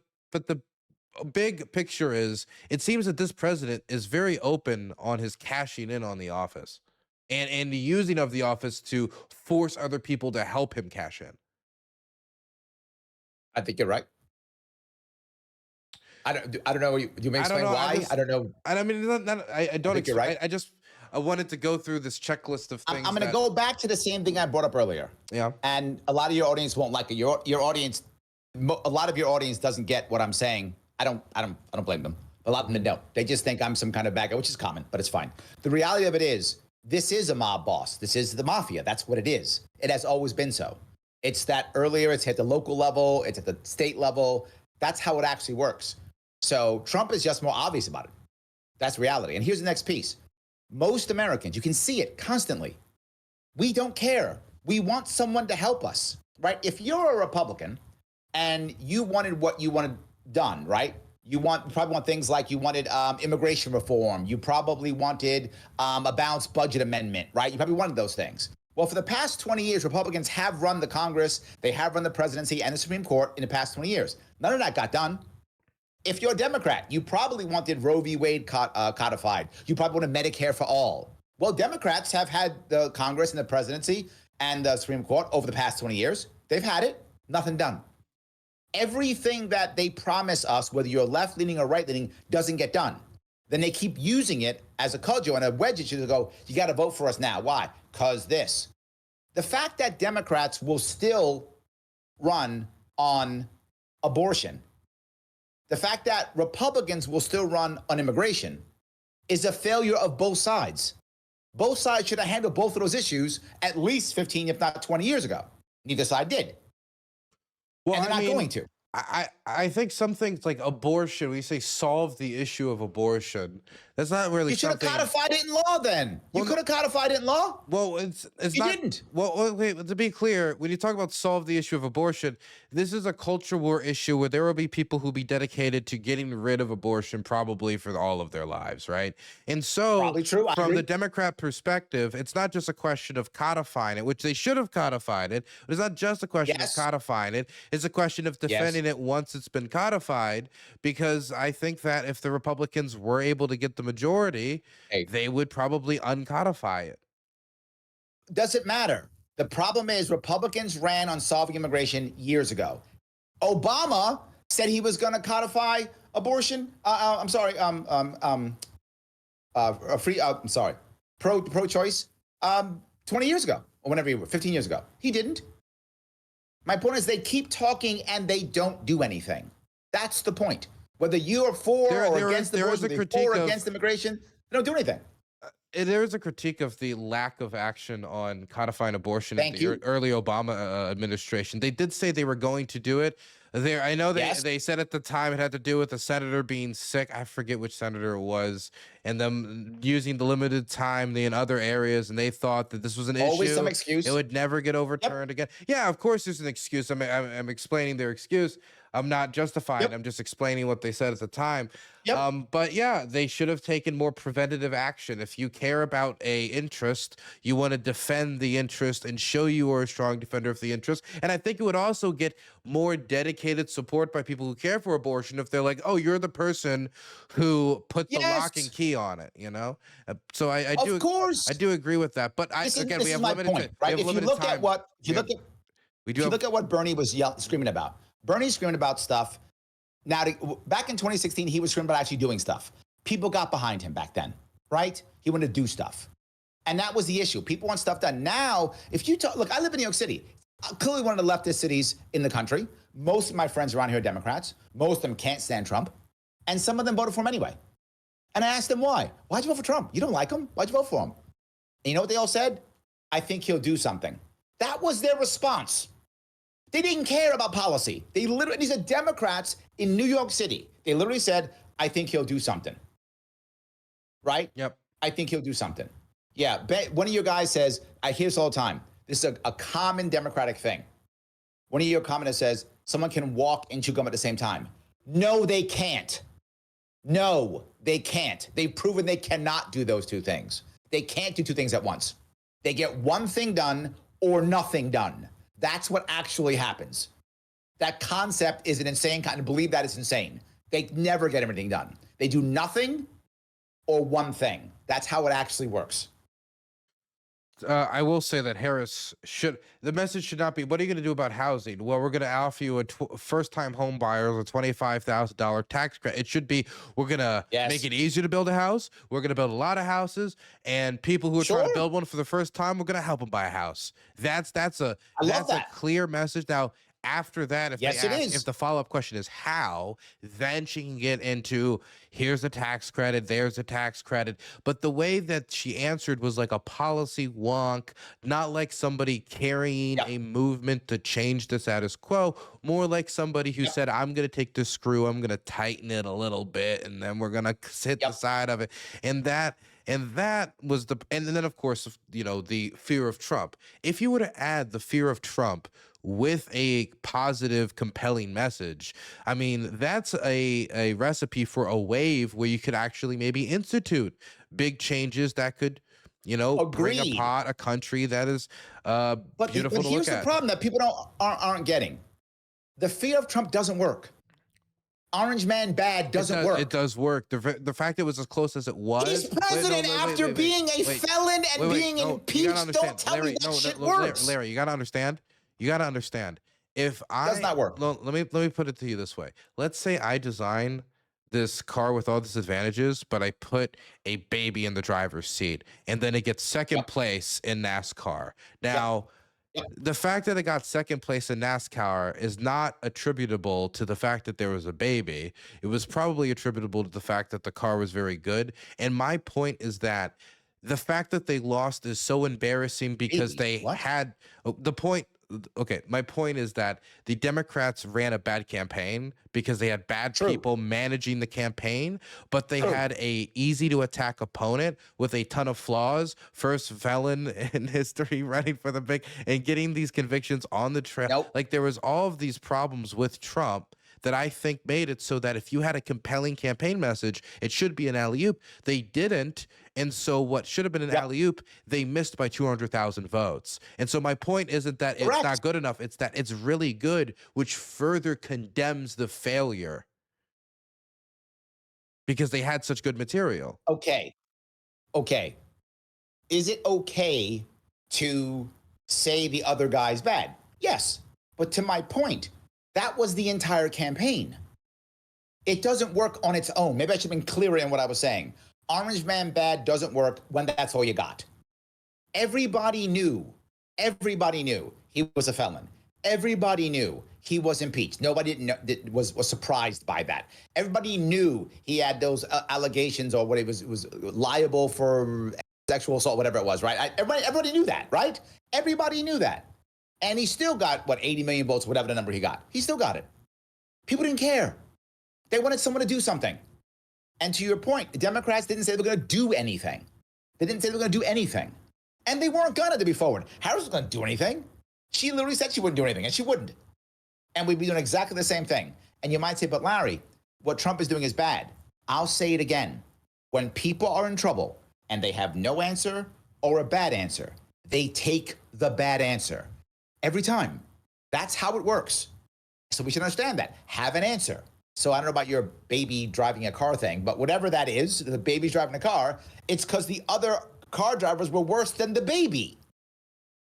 big picture is, it seems that this president is very open on his cashing in on the office and the using of the office to force other people to help him cash in. I think you're right. I don't know. Do you may explain why? I don't know. I mean, I don't. Think you're right. I wanted to go through this checklist of things. I'm going to go back to the same thing I brought up earlier. Yeah. And a lot of your audience won't like it. Your audience, a lot of your audience doesn't get what I'm saying. I don't blame them. A lot of them don't. They just think I'm some kind of bad guy, which is common, but it's fine. The reality of it is, this is a mob boss. This is the mafia. That's what it is. It has always been so. It's that earlier, it's at the local level, it's at the state level. That's how it actually works. So Trump is just more obvious about it. That's reality. And here's the next piece. Most Americans, you can see it constantly. We don't care. We want someone to help us, right? If you're a Republican and you wanted what you wanted done, right? You probably want things like you wanted immigration reform. You probably wanted a balanced budget amendment, right? You probably wanted those things. Well, for the past 20 years, Republicans have run the Congress, they have run the presidency and the Supreme Court in the past 20 years. None of that got done. If you're a Democrat, you probably wanted Roe v. Wade codified. You probably wanted Medicare for all. Well, Democrats have had the Congress and the presidency and the Supreme Court over the past 20 years. They've had it, nothing done. Everything that they promise us, whether you're left-leaning or right-leaning, doesn't get done. Then they keep using it as a cudgel and a wedge at you to go, you got to vote for us now. Why? Because this. The fact that Democrats will still run on abortion, the fact that Republicans will still run on immigration is a failure of both sides. Both sides should have handled both of those issues at least 15, if not 20 years ago. Neither side did. Well, and they're not going to. I think some things like abortion, we say solve the issue of abortion. That's not really You should have codified it in law then. You could have codified it in law. Well, it's you not. Didn't. Well, wait, to be clear, when you talk about solve the issue of abortion, this is a culture war issue where there will be people who be dedicated to getting rid of abortion probably for all of their lives, right? And so Probably true. From the Democrat perspective, it's not just a question of codifying it, which they should have codified it. But it's not just a question of codifying it. It's a question of defending it once it's been codified, because I think that if the Republicans were able to get the majority, they would probably uncodify it. Does it matter? The problem is Republicans ran on solving immigration years ago. Obama said he was going to codify abortion. Pro-choice 20 years ago or whenever 15 years ago. He didn't. My point is they keep talking and they don't do anything. That's the point. Whether you are for or against against immigration, they don't do anything. There is a critique of the lack of action on codifying abortion in the early Obama administration. They did say they were going to do it. I know they said at the time it had to do with a senator being sick. I forget which senator it was, and them using the limited time in other areas, and they thought that this was an Always issue. Some excuse. It would never get overturned again. Yeah, of course there's an excuse. I'm explaining their excuse. I'm not justifying. I'm just explaining what they said at the time. But yeah, they should have taken more preventative action. If you care about a interest, you want to defend the interest and show you are a strong defender of the interest. And I think it would also get more dedicated support by people who care for abortion if they're like, oh, you're the person who put the lock and key on it, you know? So I do agree with that. But again, we have limited time. Right? If you look at what Bernie was screaming about. Bernie's screaming about stuff. Now, back in 2016, he was screaming about actually doing stuff. People got behind him back then, right? He wanted to do stuff. And that was the issue. People want stuff done. Now, if you talk, look, I live in New York City, clearly one of the leftist cities in the country. Most of my friends around here are Democrats. Most of them can't stand Trump. And some of them voted for him anyway. And I asked them why. Why'd you vote for Trump? You don't like him? Why'd you vote for him? And you know what they all said? I think he'll do something. That was their response. They didn't care about policy. These are Democrats in New York City. They literally said, I think he'll do something. Right? Yep. I think he'll do something. Yeah. One of your guys says, I hear this all the time. This is a common Democratic thing. One of your commenters says, someone can walk and chew gum at the same time. No, they can't. No, they can't. They've proven they cannot do those two things. They can't do two things at once. They get one thing done or nothing done. That's what actually happens. That concept is an insane kind of believe that is insane. They never get everything done. They do nothing or one thing. That's how it actually works. I will say that the message should not be, what are you going to do about housing? Well, we're going to offer you a first-time home buyer a $25,000 tax credit. It should be, we're going to make it easier to build a house. We're going to build a lot of houses, and people who are trying to build one for the first time, we're going to help them buy a house. That's a clear message. Now, after that, if the follow-up question is how, then she can get into here's a tax credit, there's a tax credit. But the way that she answered was like a policy wonk, not like somebody carrying a movement to change the status quo, more like somebody who said, I'm going to take this screw, I'm going to tighten it a little bit, and then we're going to hit the side of it. And that was and then of course, the fear of Trump. If you were to add the fear of Trump with a positive, compelling message. I mean, that's a recipe for a wave where you could actually maybe institute big changes that could, bring Agreed. apart a country that is But beautiful to look here's the at. problem that people aren't getting. The fear of Trump doesn't work. Orange man bad doesn't work. It does work. The fact it was as close as it was. He's president after being a felon and being impeached. Don't tell me that shit works. Larry, you gotta understand. You gotta understand. If Does not work. let me put it to you this way. Let's say I design this car with all these advantages, but I put a baby in the driver's seat, and then it gets second place in NASCAR. Now, Yep. the fact that it got second place in NASCAR is not attributable to the fact that there was a baby. It was probably attributable to the fact that the car was very good. And my point is that the fact that they lost is so embarrassing because Baby, they what? had the point. Okay, my point is that the Democrats ran a bad campaign because they had bad True. people managing the campaign, but they True. had a easy to attack opponent with a ton of flaws. First felon in history running for the big and getting these convictions on the trail. Nope. Like there was all of these problems with Trump that I think made it so that if you had a compelling campaign message, it should be an alley-oop. They didn't. And so what should have been an alley-oop, they missed by 200,000 votes. And so my point isn't that it's Correct. not good enough. It's that it's really good, which further condemns the failure because they had such good material. Okay. Is it okay to say the other guy's bad? Yes. But to my point, that was the entire campaign. It doesn't work on its own. Maybe I should have been clearer in what I was saying. Orange man bad doesn't work when that's all you got. Everybody knew he was a felon. Everybody knew he was impeached. Nobody was surprised by that. Everybody knew he had those allegations or what he was liable for sexual assault, whatever it was, right? Everybody knew that, right? Everybody knew that. And he still got, 80 million votes, whatever the number he got. He still got it. People didn't care. They wanted someone to do something. And to your point, the Democrats didn't say they were going to do anything. They didn't say they were going to do anything. And they weren't going to be forward. Harris was going to do anything. She literally said she wouldn't do anything, and she wouldn't. And we'd be doing exactly the same thing. And you might say, but Larry, what Trump is doing is bad. I'll say it again. When people are in trouble and they have no answer or a bad answer, they take the bad answer. Every time. That's how it works. So we should understand that. Have an answer. So I don't know about your baby driving a car thing, but whatever that is, the baby's driving a car, it's because the other car drivers were worse than the baby.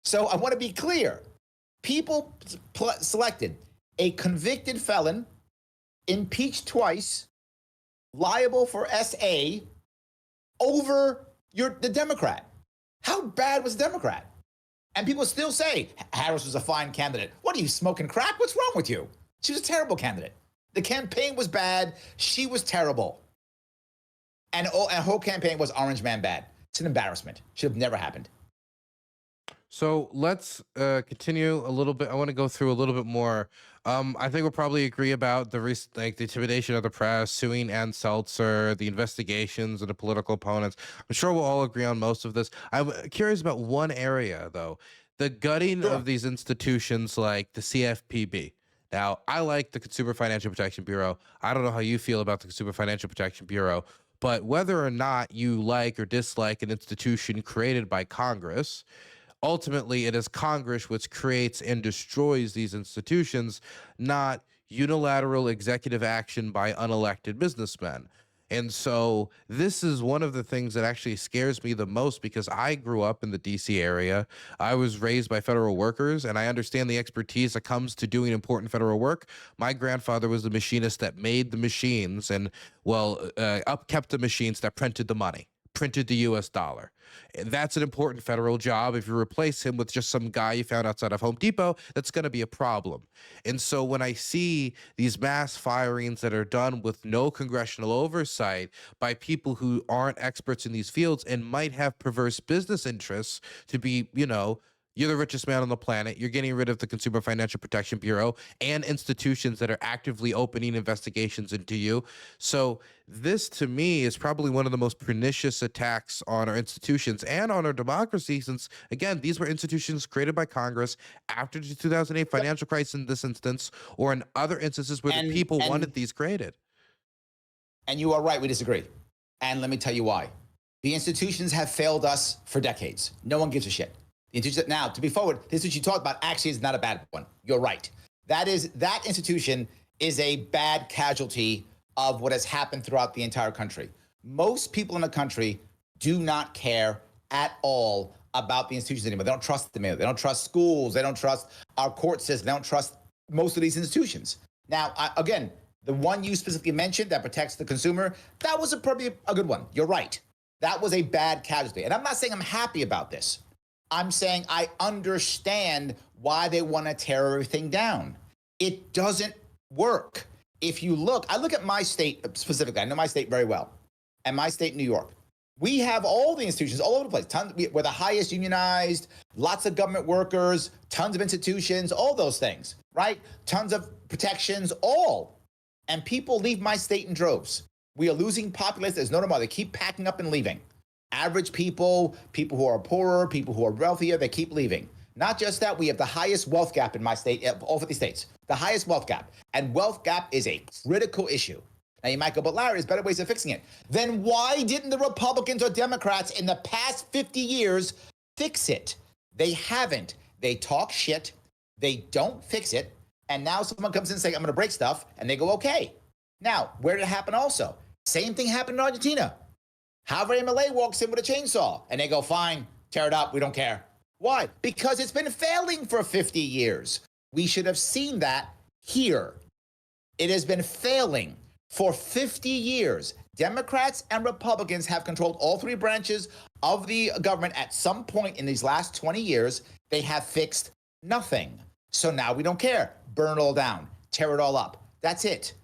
So I want to be clear. People selected a convicted felon, impeached twice, liable for SA, over the Democrat. How bad was the Democrat? And people still say Harris was a fine candidate. What are you, smoking crack? What's wrong with you? She was a terrible candidate. The campaign was bad. She was terrible. And her whole campaign was orange man bad. It's an embarrassment. Should have never happened. So let's continue a little bit. I want to go through a little bit more. I think we'll probably agree about the the intimidation of the press, suing Ann Seltzer, the investigations of the political opponents. I'm sure we'll all agree on most of this. I'm curious about one area, though, the gutting of these institutions like the CFPB. Now, I like the Consumer Financial Protection Bureau. I don't know how you feel about the Consumer Financial Protection Bureau, but whether or not you like or dislike an institution created by Congress, ultimately, it is Congress which creates and destroys these institutions, not unilateral executive action by unelected businessmen. And so this is one of the things that actually scares me the most because I grew up in the DC area. I was raised by federal workers, and I understand the expertise that comes to doing important federal work. My grandfather was the machinist that made the machines and, upkept the machines that printed the money, printed the US dollar. And that's an important federal job. If you replace him with just some guy you found outside of Home Depot, that's going to be a problem. And so when I see these mass firings that are done with no congressional oversight by people who aren't experts in these fields and might have perverse business interests to be, You're the richest man on the planet. You're getting rid of the Consumer Financial Protection Bureau and institutions that are actively opening investigations into you. So this, to me, is probably one of the most pernicious attacks on our institutions and on our democracy, since, again, these were institutions created by Congress after the 2008 financial crisis in this instance, or in other instances where the people wanted these created. And you are right, we disagree. And let me tell you why. The institutions have failed us for decades. No one gives a shit. Now, to be forward, the institution you talked about actually is not a bad one. You're right. That institution is a bad casualty of what has happened throughout the entire country. Most people in the country do not care at all about the institutions anymore. They don't trust them anymore. They don't trust schools. They don't trust our court system. They don't trust most of these institutions. Now, again, the one you specifically mentioned that protects the consumer, that was probably a good one. You're right. That was a bad casualty. And I'm not saying I'm happy about this. I'm saying I understand why they want to tear everything down. It doesn't work. If you look, I look at my state specifically. I know my state very well. And my state, New York. We have all the institutions all over the place. We're the highest unionized, lots of government workers, tons of institutions, all those things, right? Tons of protections, all. And people leave my state in droves. We are losing populace. There's no tomorrow. They keep packing up and leaving. Average people, people who are poorer, people who are wealthier, they keep leaving. Not just that, we have the highest wealth gap in my state, all 50 states, the highest wealth gap. And wealth gap is a critical issue. Now you might go, but Larry, there's better ways of fixing it. Then why didn't the Republicans or Democrats in the past 50 years fix it? They haven't. They talk shit. They don't fix it. And now someone comes in and says, I'm going to break stuff. And they go, okay. Now, where did it happen also? Same thing happened in Argentina. Harvard MLA walks in with a chainsaw and they go, fine, tear it up. We don't care. Why? Because it's been failing for 50 years. We should have seen that here. It has been failing for 50 years. Democrats and Republicans have controlled all three branches of the government at some point in these last 20 years. They have fixed nothing. So now we don't care. Burn it all down. Tear it all up. That's it.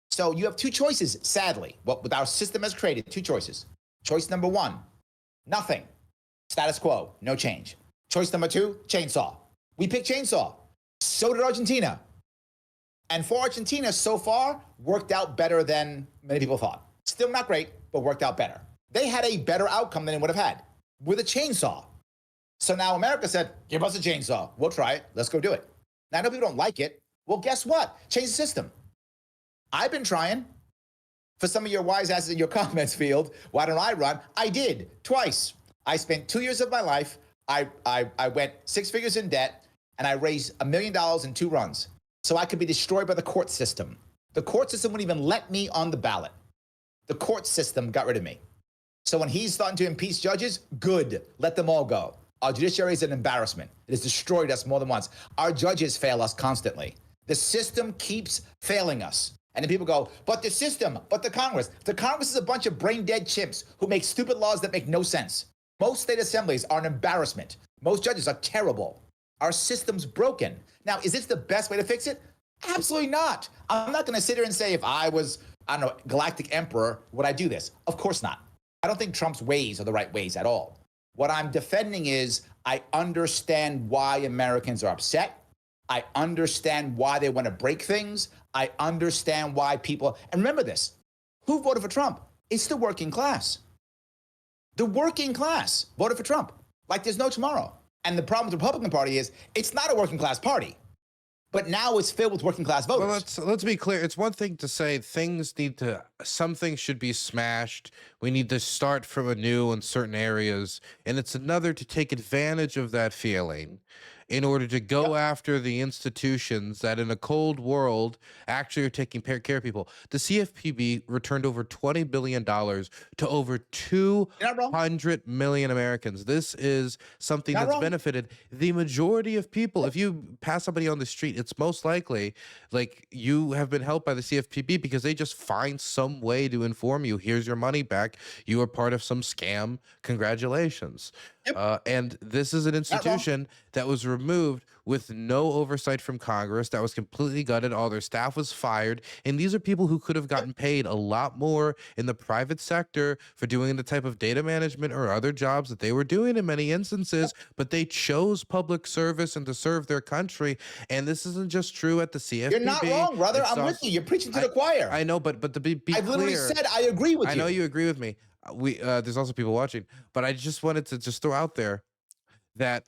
So you have two choices, sadly. What our system has created, two choices. Choice number one, nothing. Status quo, no change. Choice number two, chainsaw. We picked chainsaw. So did Argentina. And for Argentina, so far, worked out better than many people thought. Still not great, but worked out better. They had a better outcome than they would have had with a chainsaw. So now America said, give us a chainsaw. We'll try it. Let's go do it. Now, I know people don't like it. Well, guess what? Change the system. I've been trying. For some of your wise asses in your comments field, why don't I run? I did twice. I spent 2 years of my life. I went 6 figures in debt, and I raised $1 million in 2 runs. So I could be destroyed by the court system. The court system wouldn't even let me on the ballot. The court system got rid of me. So when he's starting to impeach judges, good, let them all go. Our judiciary is an embarrassment. It has destroyed us more than once. Our judges fail us constantly. The system keeps failing us. And then people go, but the system, but the Congress. The Congress is a bunch of brain-dead chimps who make stupid laws that make no sense. Most state assemblies are an embarrassment. Most judges are terrible. Our system's broken. Now, is this the best way to fix it? Absolutely not. I'm not going to sit here and say if I was, I don't know, galactic emperor, would I do this? Of course not. I don't think Trump's ways are the right ways at all. What I'm defending is I understand why Americans are upset. I understand why they want to break things. I understand why people, and remember this, who voted for Trump? It's the working class. The working class voted for Trump like there's no tomorrow. And the problem with the Republican Party is it's not a working class party, but now it's filled with working class voters. Well, let's be clear. It's one thing to say some things should be smashed. We need to start from anew in certain areas. And it's another to take advantage of that feeling in order to go after the institutions that in a cold world actually are taking care of people. The CFPB returned over $20 billion to over 200 million Americans. This is something that's benefited the majority of people. If you pass somebody on the street, it's most likely like you have been helped by the CFPB because they just find some way to inform you, here's your money back. You are part of some scam. Congratulations. Yep. And this is an Not wrong. institution that was removed with no oversight from Congress, that was completely gutted. All their staff was fired. And these are people who could have Yep. gotten paid a lot more in the private sector for doing the type of data management or other jobs that they were doing in many instances, but they chose public service and to serve their country. And this isn't just true at the You're not CFPB. wrong, brother. It's I'm with also, you. You're preaching to the choir. I know, but to be I've literally clear, said I agree with I you. know you agree with me. There's also people watching, but I just wanted to just throw out there that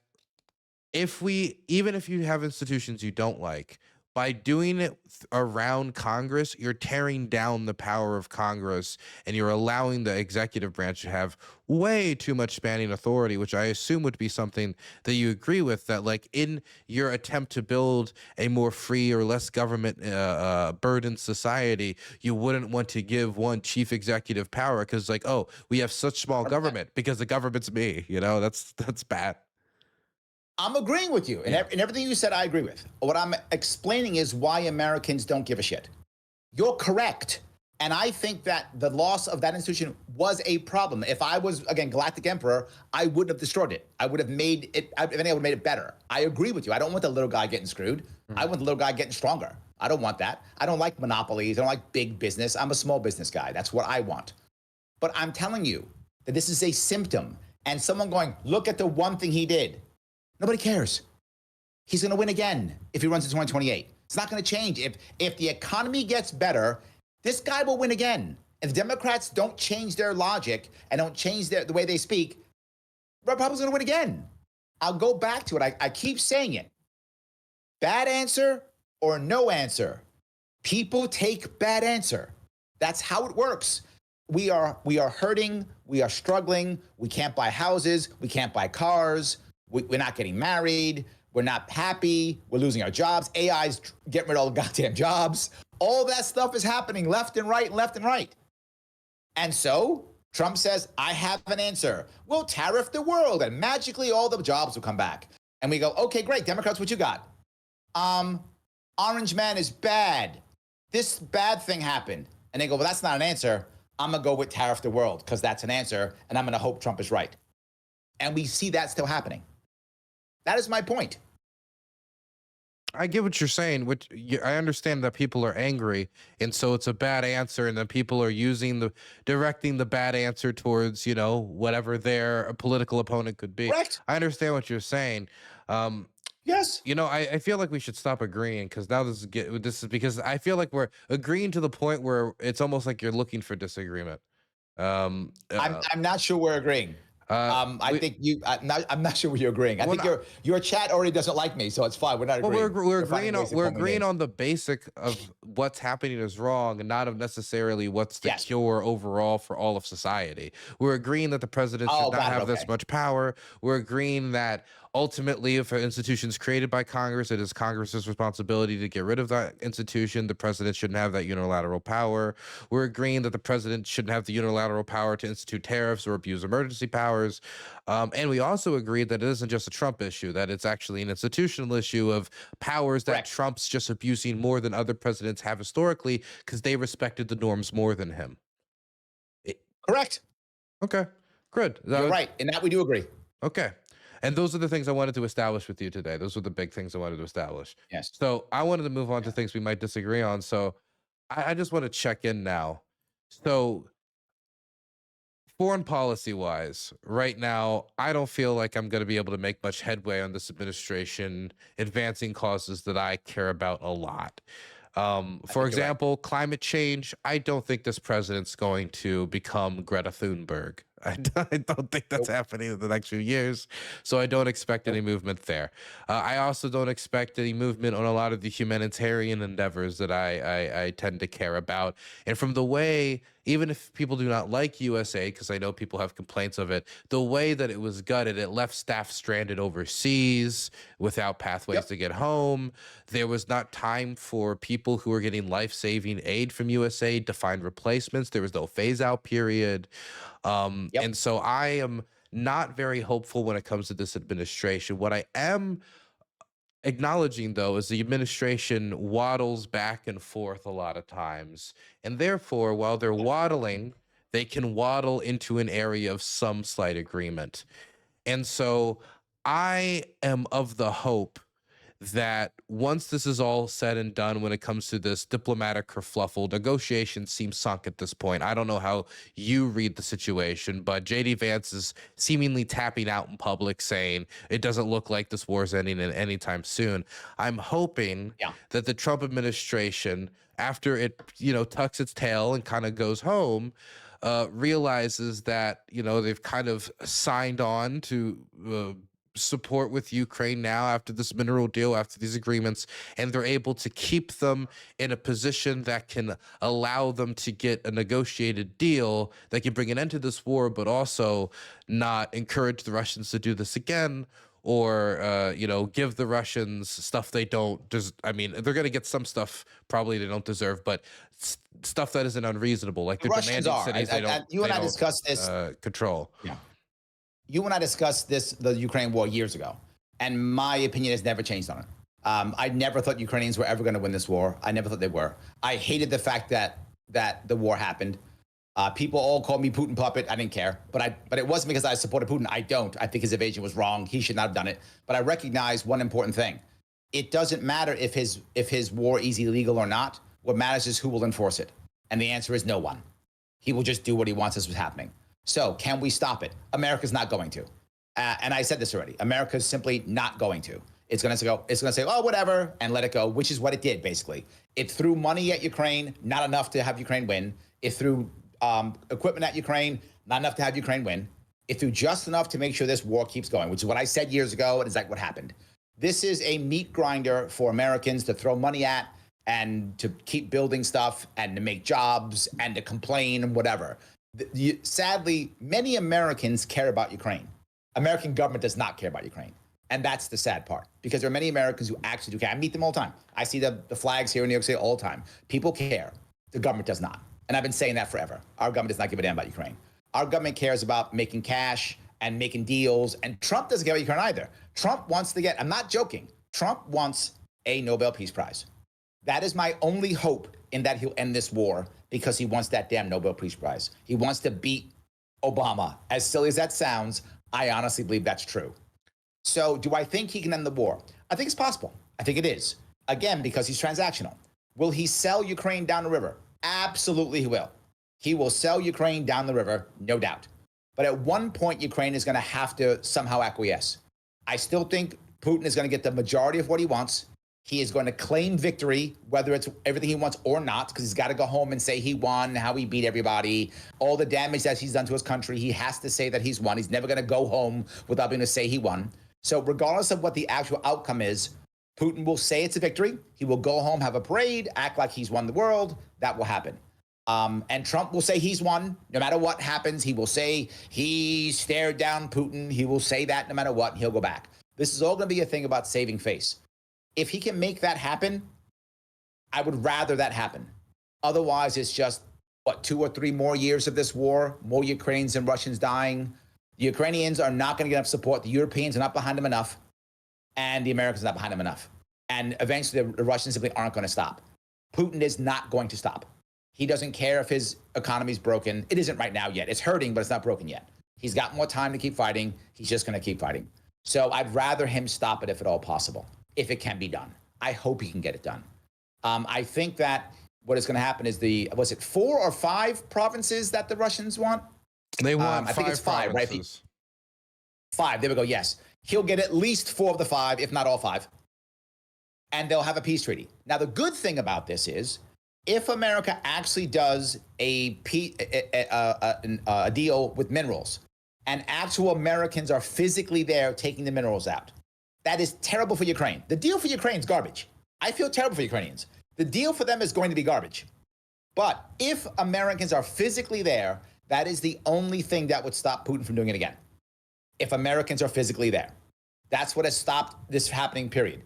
even if you have institutions you don't like, by doing it around Congress, you're tearing down the power of Congress and you're allowing the executive branch to have way too much spanning authority, which I assume would be something that you agree with, that like in your attempt to build a more free or less government burdened society, you wouldn't want to give one chief executive power because like, oh, we have such small government because the government's me, that's bad. I'm agreeing with you. And, and everything you said, I agree with. What I'm explaining is why Americans don't give a shit. You're correct. And I think that the loss of that institution was a problem. If I was, again, Galactic Emperor, I wouldn't have destroyed it. I would have made it, if anything, I would have made it better. I agree with you. I don't want the little guy getting screwed. I want the little guy getting stronger. I don't want that. I don't like monopolies. I don't like big business. I'm a small business guy. That's what I want. But I'm telling you that this is a symptom. And someone going, look at the one thing he did. Nobody cares. He's going to win again if he runs in 2028. It's not going to change. If the economy gets better, this guy will win again. If the Democrats don't change their logic and don't change the way they speak, Republicans are going to win again. I'll go back to it. I keep saying it. Bad answer or no answer. People take bad answer. That's how it works. We are hurting. We are struggling. We can't buy houses. We can't buy cars. We're not getting married. We're not happy. We're losing our jobs. AI's getting rid of all the goddamn jobs. All that stuff is happening left and right and left and right. And so Trump says, I have an answer. We'll tariff the world and magically all the jobs will come back. And we go, okay, great. Democrats, what you got? Orange man is bad. This bad thing happened. And they go, well, that's not an answer. I'm going to go with tariff the world because that's an answer. And I'm going to hope Trump is right. And we see that still happening. That is my point. I get what you're saying. I understand that people are angry, and so it's a bad answer, and then people are directing the bad answer towards, whatever their political opponent could be. Correct. I understand what you're saying. Yes. I feel like we should stop agreeing because now this is because I feel like we're agreeing to the point where it's almost like you're looking for disagreement. I'm not sure we're agreeing. I think I'm not sure you're agreeing. I think your chat already doesn't like me, so it's fine. We're not agreeing. Well, we're agreeing on the basic of what's happening is wrong, and not of necessarily what's the cure overall for all of society. We're agreeing that the president should not have this much power. We're agreeing that ultimately, if an institution is created by Congress, it is Congress's responsibility to get rid of that institution. The president shouldn't have that unilateral power. We're agreeing that the president shouldn't have the unilateral power to institute tariffs or abuse emergency powers. And we also agreed that it isn't just a Trump issue, that it's actually an institutional issue of powers that Trump's just abusing more than other presidents have historically because they respected the norms more than him. Correct. Okay, good. You're right. In that we do agree. Okay. And those are the things I wanted to establish with you today. Those were the big things I wanted to establish. Yes. So I wanted to move on to things we might disagree on. So I just want to check in now. So foreign policy wise, right now, I don't feel like I'm going to be able to make much headway on this administration advancing causes that I care about a lot. For example, climate change. I don't think this president's going to become Greta Thunberg. I don't think that's happening in the next few years. So I don't expect any movement there. I also don't expect any movement on a lot of the humanitarian endeavors that I tend to care about. And from the way, even if people do not like USA, because I know people have complaints of it, the way that it was gutted, it left staff stranded overseas without pathways to get home. There was not time for people who were getting life-saving aid from USA to find replacements. There was no phase-out period. And so I am not very hopeful when it comes to this administration. What I am acknowledging, though, is the administration waddles back and forth a lot of times. And therefore, while they're waddling, they can waddle into an area of some slight agreement. And so I am of the hope that once this is all said and done, when it comes to this diplomatic kerfluffle, negotiations seem sunk at this point. I don't know how you read the situation, but JD Vance is seemingly tapping out in public, saying it doesn't look like this war is ending in anytime soon. I'm hoping Yeah. that the Trump administration, after it, tucks its tail and kind of goes home, realizes that, they've kind of signed on to support with Ukraine now after this mineral deal, after these agreements, and they're able to keep them in a position that can allow them to get a negotiated deal that can bring an end to this war, but also not encourage the Russians to do this again, or give the Russians stuff they don't I mean, they're going to get some stuff probably they don't deserve, but stuff that isn't unreasonable, like The they're Russians demanding are. cities You and I discussed this. Control. Yeah. You and I discussed the Ukraine war years ago, and my opinion has never changed on it. I never thought Ukrainians were ever going to win this war. I never thought they were. I hated the fact that the war happened. People all called me Putin puppet. I didn't care, but it wasn't because I supported Putin. I don't. I think his invasion was wrong. He should not have done it. But I recognize one important thing: it doesn't matter if his war is illegal or not. What matters is who will enforce it, and the answer is no one. He will just do what he wants. This was happening. So can we stop it? America's not going to. And I said this already. America's simply not going to. It's going to say, oh, whatever, and let it go, which is what it did, basically. It threw money at Ukraine, not enough to have Ukraine win. It threw equipment at Ukraine, not enough to have Ukraine win. It threw just enough to make sure this war keeps going, which is what I said years ago, and it's like what happened. This is a meat grinder for Americans to throw money at and to keep building stuff and to make jobs and to complain and whatever. Sadly, many Americans care about Ukraine. American government does not care about Ukraine. And that's the sad part, because there are many Americans who actually do care. I meet them all the time. I see the flags here in New York City all the time. People care. The government does not. And I've been saying that forever. Our government does not give a damn about Ukraine. Our government cares about making cash and making deals. And Trump doesn't care about Ukraine either. Trump wants to get, I'm not joking, Trump wants a Nobel Peace Prize. That is my only hope in that he'll end this war, because he wants that damn Nobel Peace Prize. He wants to beat Obama. As silly as that sounds, I honestly believe that's true. So do I think he can end the war? I think it's possible. I think it is. Again, because he's transactional. Will he sell Ukraine down the river? Absolutely he will. He will sell Ukraine down the river, no doubt. But at one point, Ukraine is going to have to somehow acquiesce. I still think Putin is going to get the majority of what he wants. He is going to claim victory, whether it's everything he wants or not, because he's got to go home and say he won, how he beat everybody, all the damage that he's done to his country. He has to say that he's won. He's never going to go home without being able to say he won. So regardless of what the actual outcome is, Putin will say it's a victory. He will go home, have a parade, act like he's won the world. That will happen. And Trump will say he's won. No matter what happens, he will say he stared down Putin. He will say that no matter what, and he'll go back. This is all going to be a thing about saving face. If he can make that happen, I would rather that happen. Otherwise, it's just, 2 or 3 more years of this war, more Ukrainians and Russians dying. The Ukrainians are not going to get enough support. The Europeans are not behind them enough. And the Americans are not behind them enough. And eventually, the Russians simply aren't going to stop. Putin is not going to stop. He doesn't care if his economy is broken. It isn't right now yet. It's hurting, but it's not broken yet. He's got more time to keep fighting. He's just going to keep fighting. So I'd rather him stop it if at all possible, if it can be done. I hope he can get it done. I think that what is going to happen is was it 4 or 5 provinces that the Russians want? They want I think it's 5, provinces. Right? 5, there we go, yes. He'll get at least 4 of the 5, if not all 5. And they'll have a peace treaty. Now, the good thing about this is, if America actually does a deal with minerals, and actual Americans are physically there taking the minerals out, that is terrible for Ukraine. The deal for Ukraine is garbage. I feel terrible for Ukrainians. The deal for them is going to be garbage. But if Americans are physically there, that is the only thing that would stop Putin from doing it again. If Americans are physically there. That's what has stopped this happening, period.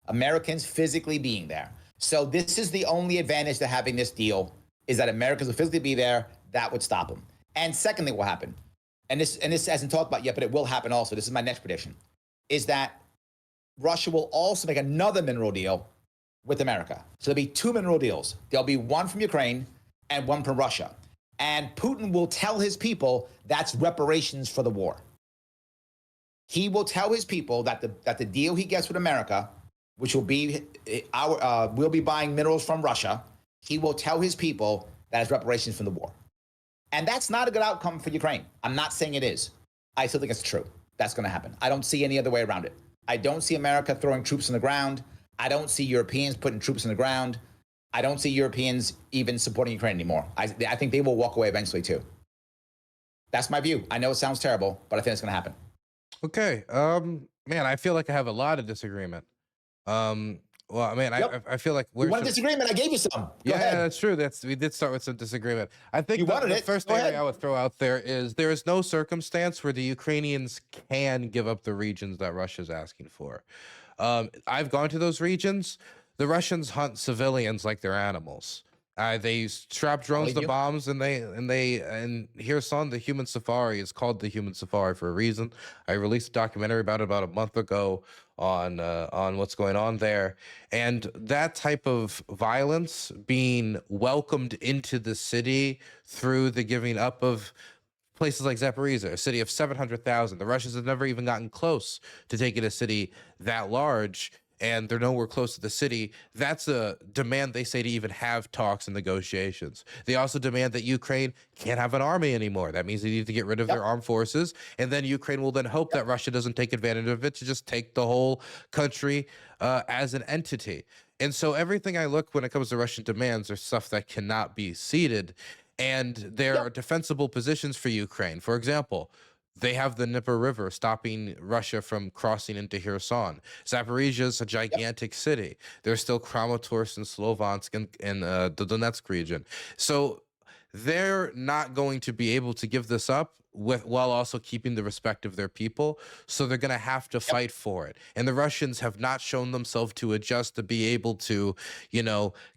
Americans physically being there. So this is the only advantage to having this deal, is that Americans will physically be there. That would stop them. And secondly, what will happen, and this hasn't talked about yet, but it will happen also, this is my next prediction, is that Russia will also make another mineral deal with America. So there'll be 2 mineral deals. There'll be one from Ukraine and one from Russia. And Putin will tell his people that's reparations for the war. He will tell his people that the deal he gets with America, which will be we'll be buying minerals from Russia. He will tell his people that it's reparations from the war. And that's not a good outcome for Ukraine. I'm not saying it is. I still think it's true. That's going to happen. I don't see any other way around it. I don't see America throwing troops on the ground. I don't see Europeans putting troops on the ground. I don't see Europeans even supporting Ukraine anymore. I think they will walk away eventually too. That's my view. I know it sounds terrible, but I think it's going to happen. Okay. Man, I feel like I have a lot of disagreement. Well, I mean, Yep. I feel like You want a disagreement? I gave you some. Go ahead. that's true. We did start with some disagreement. I think the first Go area ahead. I would throw out there is no circumstance where the Ukrainians can give up the regions that Russia's asking for. I've gone to those regions. The Russians hunt civilians like they're animals. They strap drones to bombs, and here's on the human safari. It's called the human safari for a reason. I released a documentary about it about a month ago on what's going on there, and that type of violence being welcomed into the city through the giving up of places like Zaporizhzhia, a city of 700,000. The Russians have never even gotten close to taking a city that large, and they're nowhere close to the city. That's a demand they say to even have talks and negotiations. They also demand that Ukraine can't have an army anymore. That means they need to get rid of their armed forces, and then Ukraine will then hope that Russia doesn't take advantage of it to just take the whole country as an entity. And so everything I look when it comes to Russian demands are stuff that cannot be ceded, and there are defensible positions for Ukraine. For example, they have the Dnieper River stopping Russia from crossing into Kherson. Zaporizhzhia is a gigantic city. There's still Kramatorsk and Slovansk in the Donetsk region. So they're not going to be able to give this up while also keeping the respect of their people. So they're going to have to fight for it. And the Russians have not shown themselves to adjust to be able to,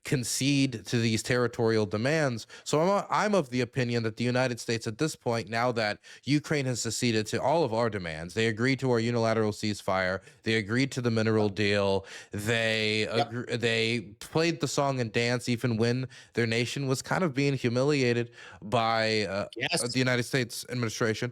concede to these territorial demands. So I'm of the opinion that the United States at this point, now that Ukraine has acceded to all of our demands, they agreed to our unilateral ceasefire, they agreed to the mineral deal, they played the song and dance even when their nation was kind of being humiliated by the United States administration.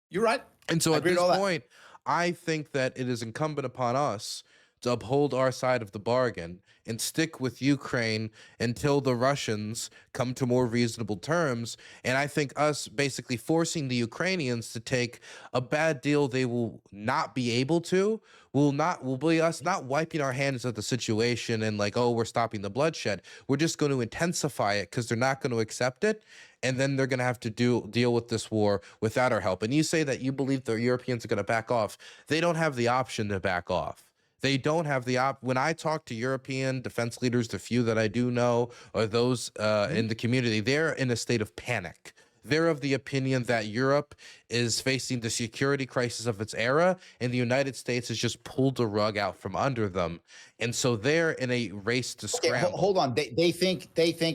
You're right. And so at this point, I think that it is incumbent upon us to uphold our side of the bargain and stick with Ukraine until the Russians come to more reasonable terms. And I think us basically forcing the Ukrainians to take a bad deal they will not be able to will be us not wiping our hands at the situation and like, oh, we're stopping the bloodshed. We're just going to intensify it because they're not going to accept it. And then they're going to have to deal with this war without our help. And you say that you believe the Europeans are going to back off. They don't have the option to back off. They don't have the when I talk to European defense leaders, the few that I do know, or those in the community, they're in a state of panic. They're of the opinion that Europe is facing the security crisis of its era, and the United States has just pulled the rug out from under them. And so they're in a race to scramble. Hold on. They think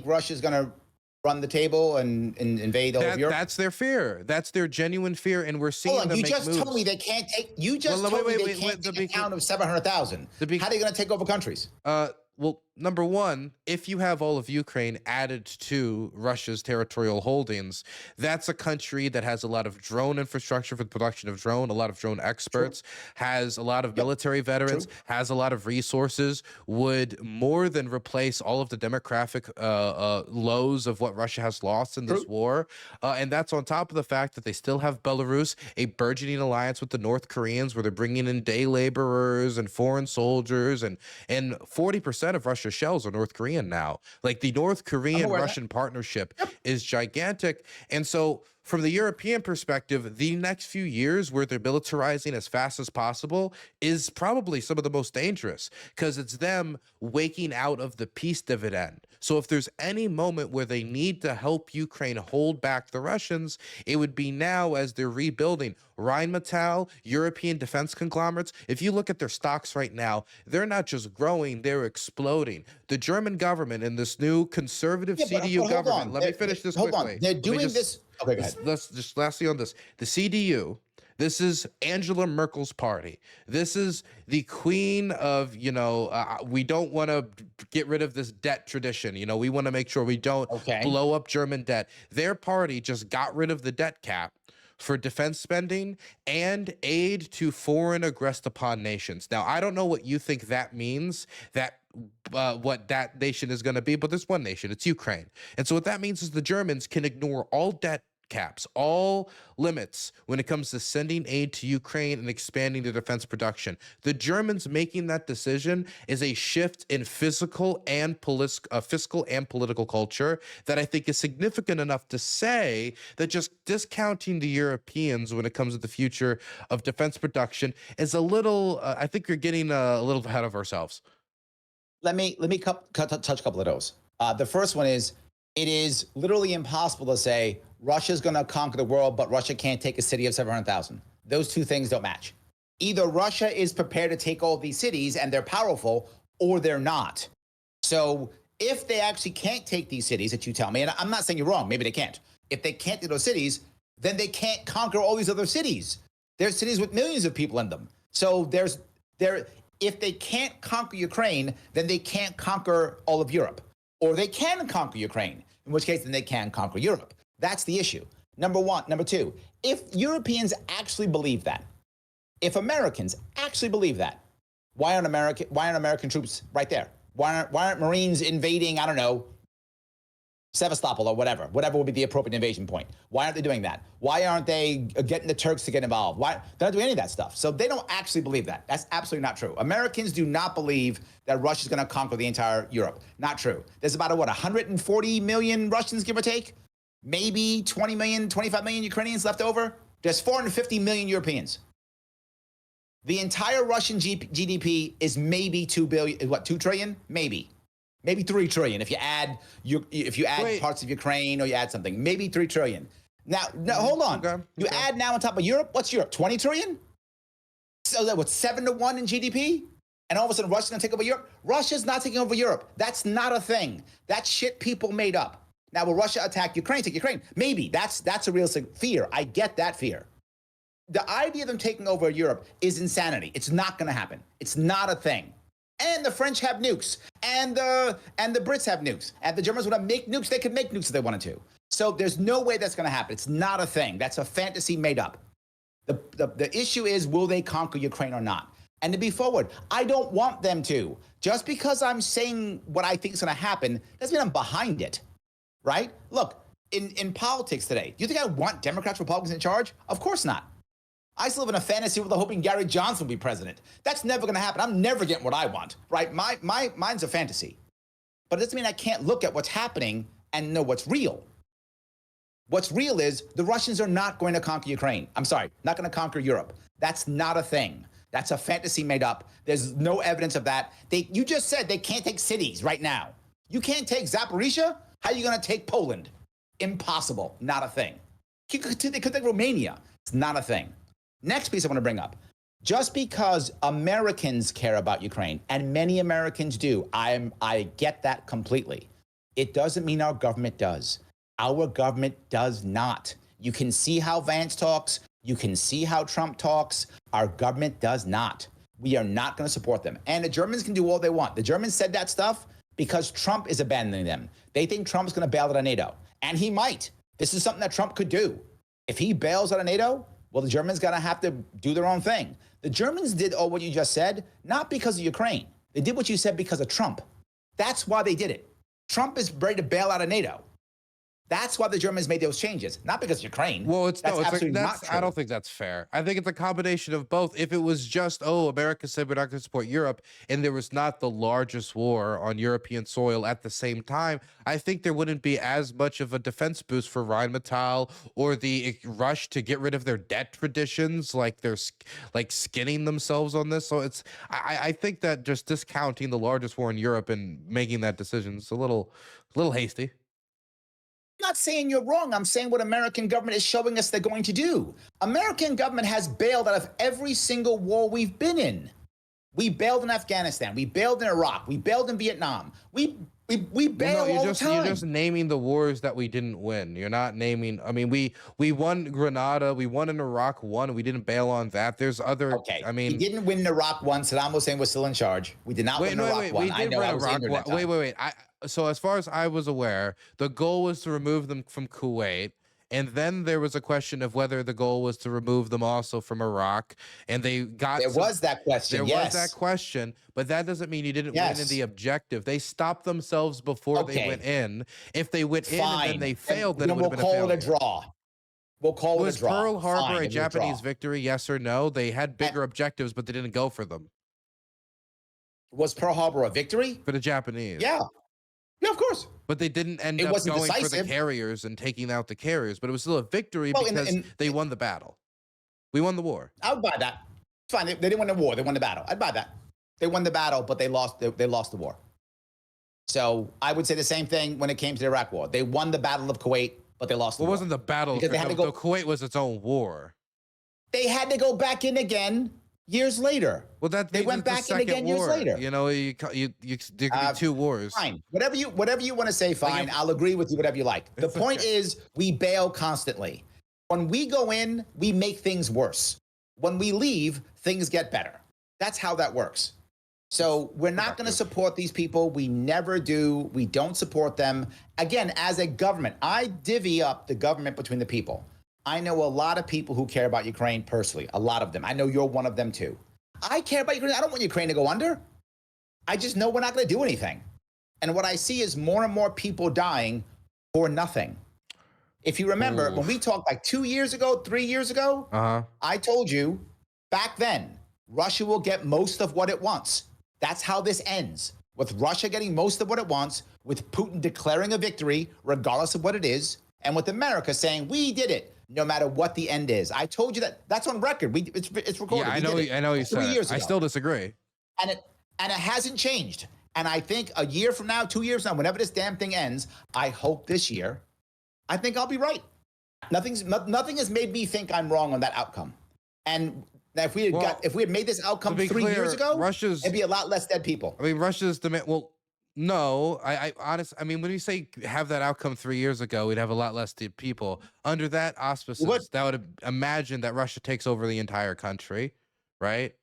Russia's going to run the table and invade all of Europe? That's their fear. That's their genuine fear, and we're seeing them make moves. You just told me they can't take. You just told me they can't take a count of 700,000. How are they going to take over countries? Well, number one, if you have all of Ukraine added to Russia's territorial holdings, that's a country that has a lot of drone infrastructure for the production of drone, a lot of drone experts, has a lot of military veterans, has a lot of resources, would more than replace all of the demographic lows of what Russia has lost in this war. And that's on top of the fact that they still have Belarus, a burgeoning alliance with the North Koreans, where they're bringing in day laborers and foreign soldiers, and 40% of Russia's shells are North Korean now. Like, the North Korean-Russian partnership is gigantic. And so from the European perspective, the next few years where they're militarizing as fast as possible is probably some of the most dangerous, because it's them waking out of the peace dividend. So if there's any moment where they need to help Ukraine hold back the Russians, it would be now as they're rebuilding. Rheinmetall, European defense conglomerates, if you look at their stocks right now, they're not just growing, they're exploding. The German government and this new conservative CDU government, let me finish this quickly. Hold on, they're doing this. Okay, go ahead. Let's just lastly on this. The CDU, this is Angela Merkel's party. This is the queen of, we don't want to get rid of this debt tradition. We want to make sure we don't blow up German debt. Their party just got rid of the debt cap for defense spending and aid to foreign aggressed upon nations. Now, I don't know what you think that means, that what that nation is going to be, but there's one nation, it's Ukraine. And so what that means is the Germans can ignore all debt caps, all limits when it comes to sending aid to Ukraine and expanding their defense production. The Germans making that decision is a shift in fiscal and political culture that I think is significant enough to say that just discounting the Europeans when it comes to the future of defense production is a little, I think you're getting a little ahead of ourselves. Let me touch a couple of those. The first one is, it is literally impossible to say Russia's going to conquer the world, but Russia can't take a city of 700,000. Those two things don't match. Either Russia is prepared to take all these cities and they're powerful, or they're not. So if they actually can't take these cities that you tell me, and I'm not saying you're wrong, maybe they can't. If they can't do those cities, then they can't conquer all these other cities. There's cities with millions of people in them. So if they can't conquer Ukraine, then they can't conquer all of Europe. Or they can conquer Ukraine, in which case then they can conquer Europe. That's the issue. Number one. Number two, if Europeans actually believe that, if Americans actually believe that, why aren't American troops right there? Why aren't Marines invading, I don't know, Sevastopol or whatever would be the appropriate invasion point? Why aren't they doing that? Why aren't they getting the Turks to get involved? Why they're not doing any of that stuff? So they don't actually believe that. That's absolutely not true. Americans do not believe that Russia's going to conquer the entire Europe. Not true. There's about 140 million Russians, give or take, maybe 20 million, 25 million Ukrainians left over. There's 450 million Europeans. The entire Russian GDP is maybe 2 trillion, maybe 3 trillion if you add parts of Ukraine or you add something, maybe 3 trillion. Now hold on. Okay. Add now on top of Europe, what's Europe? 20 trillion? So that was 7-1 in GDP? And all of a sudden Russia's gonna take over Europe? Russia's not taking over Europe. That's not a thing. That's shit people made up. Now, will Russia attack Ukraine, take Ukraine? Maybe. That's a real fear. I get that fear. The idea of them taking over Europe is insanity. It's not gonna happen. It's not a thing. And the French have nukes, and the Brits have nukes, and the Germans want to make nukes. They could make nukes if they wanted to. So there's no way that's going to happen. It's not a thing. That's a fantasy made up. The issue is, will they conquer Ukraine or not? And to be forward, I don't want them to. Just because I'm saying what I think is going to happen doesn't mean I'm behind it, right? Look, in politics today, do you think I want Democrats, Republicans in charge? Of course not. I still live in a fantasy world of hoping Gary Johnson will be president. That's never going to happen. I'm never getting what I want, right? Mine's a fantasy. But it doesn't mean I can't look at what's happening and know what's real. What's real is the Russians are not going to conquer Ukraine. I'm sorry, not going to conquer Europe. That's not a thing. That's a fantasy made up. There's no evidence of that. You just said they can't take cities right now. You can't take Zaporizhia? How are you going to take Poland? Impossible. Not a thing. They could take Romania. It's not a thing. Next piece I want to bring up. Just because Americans care about Ukraine, and many Americans do, I get that completely. It doesn't mean our government does. Our government does not. You can see how Vance talks. You can see how Trump talks. Our government does not. We are not going to support them. And the Germans can do all they want. The Germans said that stuff because Trump is abandoning them. They think Trump's going to bail out of NATO. And he might. This is something that Trump could do. If he bails out of NATO, well, the Germans got to have to do their own thing. The Germans did all what you just said, not because of Ukraine. They did what you said because of Trump. That's why they did it. Trump is ready to bail out of NATO. That's why the Germans made those changes, not because of Ukraine. Well, absolutely not true. I don't think that's fair. I think it's a combination of both. If it was just, oh, America said we're not going to support Europe, and there was not the largest war on European soil at the same time, I think there wouldn't be as much of a defense boost for Rheinmetall or the rush to get rid of their debt traditions, like they're like skinning themselves on this. So I think that just discounting the largest war in Europe and making that decision is a little hasty. I'm not saying you're wrong. I'm saying what American government is showing us they're going to do. American government has bailed out of every single war we've been in. We bailed in Afghanistan. We bailed in Iraq. We bailed in Vietnam. We bail all the time. You're just naming the wars that we didn't win. You're not naming. I mean, we won Grenada. We won in Iraq one. We didn't bail on that. There's other. Okay. I mean, we didn't win Iraq one. Saddam Hussein was still in charge. We did not win Iraq one. I know I was injured that time. Wait. So as far as I was aware, the goal was to remove them from Kuwait, And then there was a question of whether the goal was to remove them also from Iraq. And they got There was that question. there was Yes. that question, but that doesn't mean you didn't win in Yes. the objective. They stopped themselves before they went in. If they went in and then they failed, then it would have been we'll call a it a draw. We'll call it a draw. Pearl Harbor Fine, a we'll Japanese draw. victory? Yes or no? They had bigger objectives, but they didn't go for them. Was Pearl Harbor a victory? For the Japanese. Yeah. Yeah, of course. But they didn't end It up wasn't going for the decisive. carriers and taking out the carriers. But it was still a victory Well, because they won the battle. We won the war. I would buy that. It's fine. They didn't win the war. They won the battle. I'd buy that. They won the battle, but they lost the war. So I would say the same thing when it came to the Iraq war. They won the Battle of Kuwait, but they lost the war. It wasn't the battle. Because they had to go, Kuwait was its own war. They had to go back in again years later. Well, they went back in again years later. You know, there could be two wars. Fine. Whatever you want to say, fine. I'll agree with you, whatever you like. The point is, we bail constantly. When we go in, we make things worse. When we leave, things get better. That's how that works. So we're not going to support these people. We never do. We don't support them. Again, as a government, I divvy up the government between the people. I know a lot of people who care about Ukraine personally, a lot of them. I know you're one of them too. I care about Ukraine. I don't want Ukraine to go under. I just know we're not going to do anything. And what I see is more and more people dying for nothing. If you remember, when we talked like 2 years ago, 3 years ago, I told you back then, Russia will get most of what it wants. That's how this ends, with Russia getting most of what it wants, with Putin declaring a victory, regardless of what it is, and with America saying, we did it, no matter what the end is. I told you that. That's on record. It's recorded. Yeah, I know you said 3 years it. ago. I still disagree. And it hasn't changed. And I think a year from now, 2 years from now, whenever this damn thing ends, I hope this year, I think I'll be right. Nothing has made me think I'm wrong on that outcome. And if we had made this outcome 3 years ago, it'd be a lot less dead people. I mean, Russia's demand. Well, no, I mean, when you say have that outcome 3 years ago, we'd have a lot less dead people. Under that auspices, that would imagine that Russia takes over the entire country, right?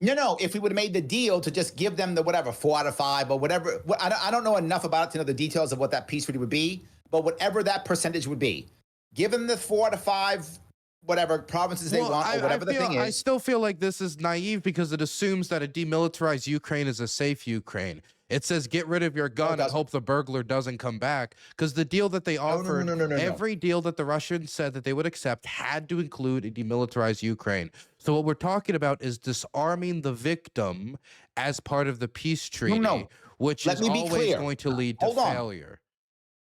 No. If we would have made the deal to just give them the whatever 4 out of 5 or whatever, I don't know enough about it to know the details of what that peace treaty would be. But whatever that percentage would be, give them the 4 out of 5. Whatever provinces they want, or whatever the thing is. I still feel like this is naive because it assumes that a demilitarized Ukraine is a safe Ukraine. It says get rid of your gun and hope the burglar doesn't come back. Because the deal that they offered, every deal that the Russians said that they would accept had to include a demilitarized Ukraine. So what we're talking about is disarming the victim as part of the peace treaty, which is always going to lead to failure.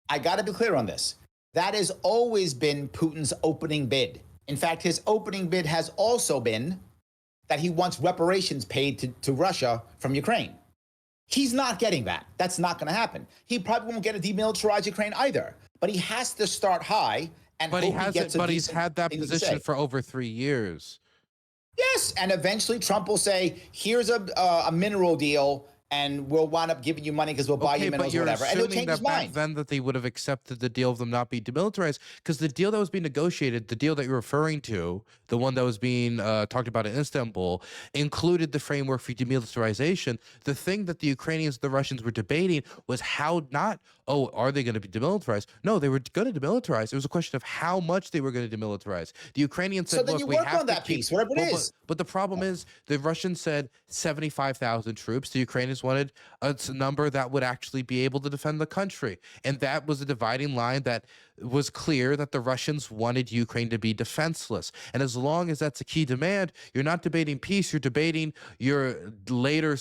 I got to be clear on this. That has always been Putin's opening bid. In fact, his opening bid has also been that he wants reparations paid to Russia from Ukraine. He's not getting that. That's not going to happen. He probably won't get a demilitarized Ukraine either. But he has to start high and but hope he gets a he's had that position for over 3 years. Yes, and eventually Trump will say, "Here's a mineral deal." And we'll wind up giving you money because we'll buy you minerals or whatever. And he'll change his mind. Back then that they would have accepted the deal of them not being demilitarized, because the deal that was being negotiated, the deal that you're referring to, the one that was being talked about in Istanbul, included the framework for demilitarization. The thing that the Ukrainians and the Russians were debating was how not, are they going to be demilitarized? No, they were going to demilitarize. It was a question of how much they were going to demilitarize. The Ukrainians said, so then you work on that piece, whatever it is. But the problem is the Russians said 75,000 troops. The Ukrainians wanted a number that would actually be able to defend the country. And that was a dividing line that was clear that the Russians wanted Ukraine to be defenseless. And as long as that's a key demand, you're not debating peace, you're debating your later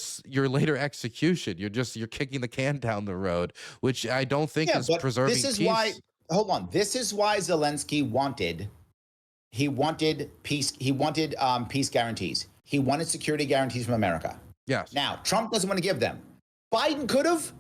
execution. You're kicking the can down the road, which I don't think is preserving peace. This is why Zelensky wanted peace. He wanted peace guarantees. He wanted security guarantees from America. Yes. Now, Trump doesn't want to give them. Biden could have.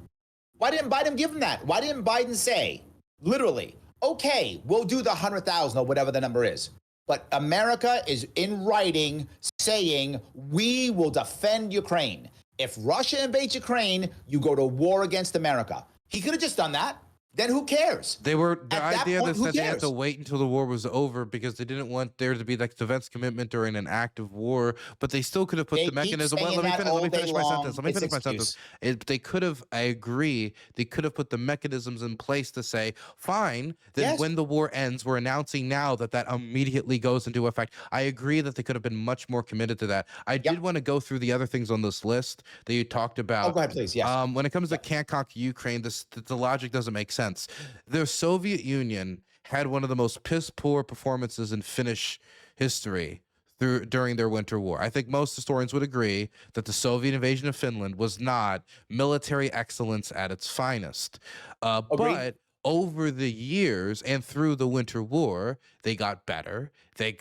Why didn't Biden give them that? Why didn't Biden say, literally, okay, we'll do the 100,000 or whatever the number is. But America is in writing saying we will defend Ukraine. If Russia invades Ukraine, you go to war against America. He could have just done that. then who cares? The idea point, that who said they had to cares? wait until the war was over because they didn't want there to be like defense commitment during an active war, but they still could have put They the keep mechanism. Well, saying let me that finish. Let all me day finish my sentence. long. Let me It's finish my sentence. excuse. They could have. I agree. They could have put the mechanisms in place to say, fine. Then Yes. when the war ends, we're announcing now that immediately goes into effect. I agree that they could have been much more committed to that. I did Yep. want to go through the other things on this list that you talked Oh, about. go ahead, please. Yes. When it comes to Yep. can't conquer Ukraine, the logic doesn't make sense. The Soviet Union had one of the most piss poor performances in Finnish history during their winter war. I think most historians would agree that the Soviet invasion of Finland was not military excellence at its finest. Agreed. But over the years and through the winter war, they got better. They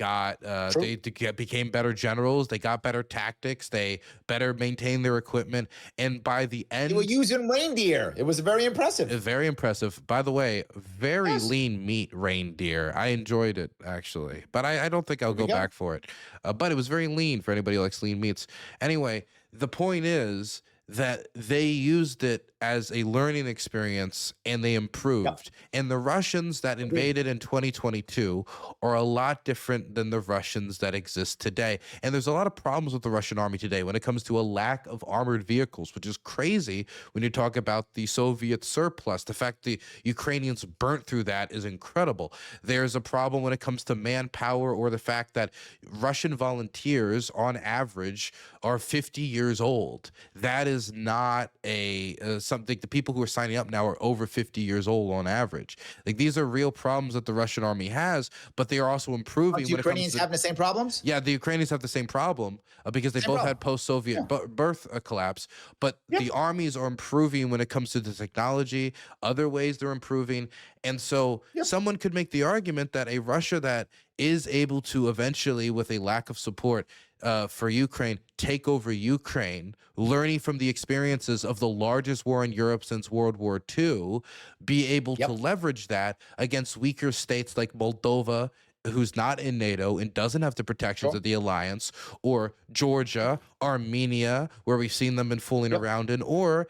became better generals. They got better tactics. They better maintained their equipment. And by the They were end, using reindeer. It was very impressive. very impressive. By the way, very Yes. lean meat reindeer. I enjoyed it actually, but I don't think I'll There we go go. back for it. But it was very lean for anybody who likes lean meats. Anyway, the point is that they used it as a learning experience and they improved. And the Russians that invaded in 2022 are a lot different than the Russians that exist today. And there's a lot of problems with the Russian army today when it comes to a lack of armored vehicles, which is crazy when you talk about the Soviet surplus. The fact the Ukrainians burnt through that is incredible. There's a problem when it comes to manpower, or the fact that Russian volunteers on average are 50 years old. That is not something. The people who are signing up now are over 50 years old on average. Like, these are real problems that the Russian army has, but they are also improving. Aren't when it comes Ukrainians to having the same problems? Yeah, the Ukrainians have the same problem because they Same both problem. had post-Soviet birth collapse. But Yeah. the armies are improving when it comes to the technology. Other ways they're improving, and so Yep. someone could make the argument that a Russia that is able to eventually, with a lack of support for Ukraine, take over Ukraine, learning from the experiences of the largest war in Europe since World War II, be able to leverage that against weaker states like Moldova, who's not in NATO and doesn't have the protections of the alliance, or Georgia, Armenia, where we've seen them been fooling around in, or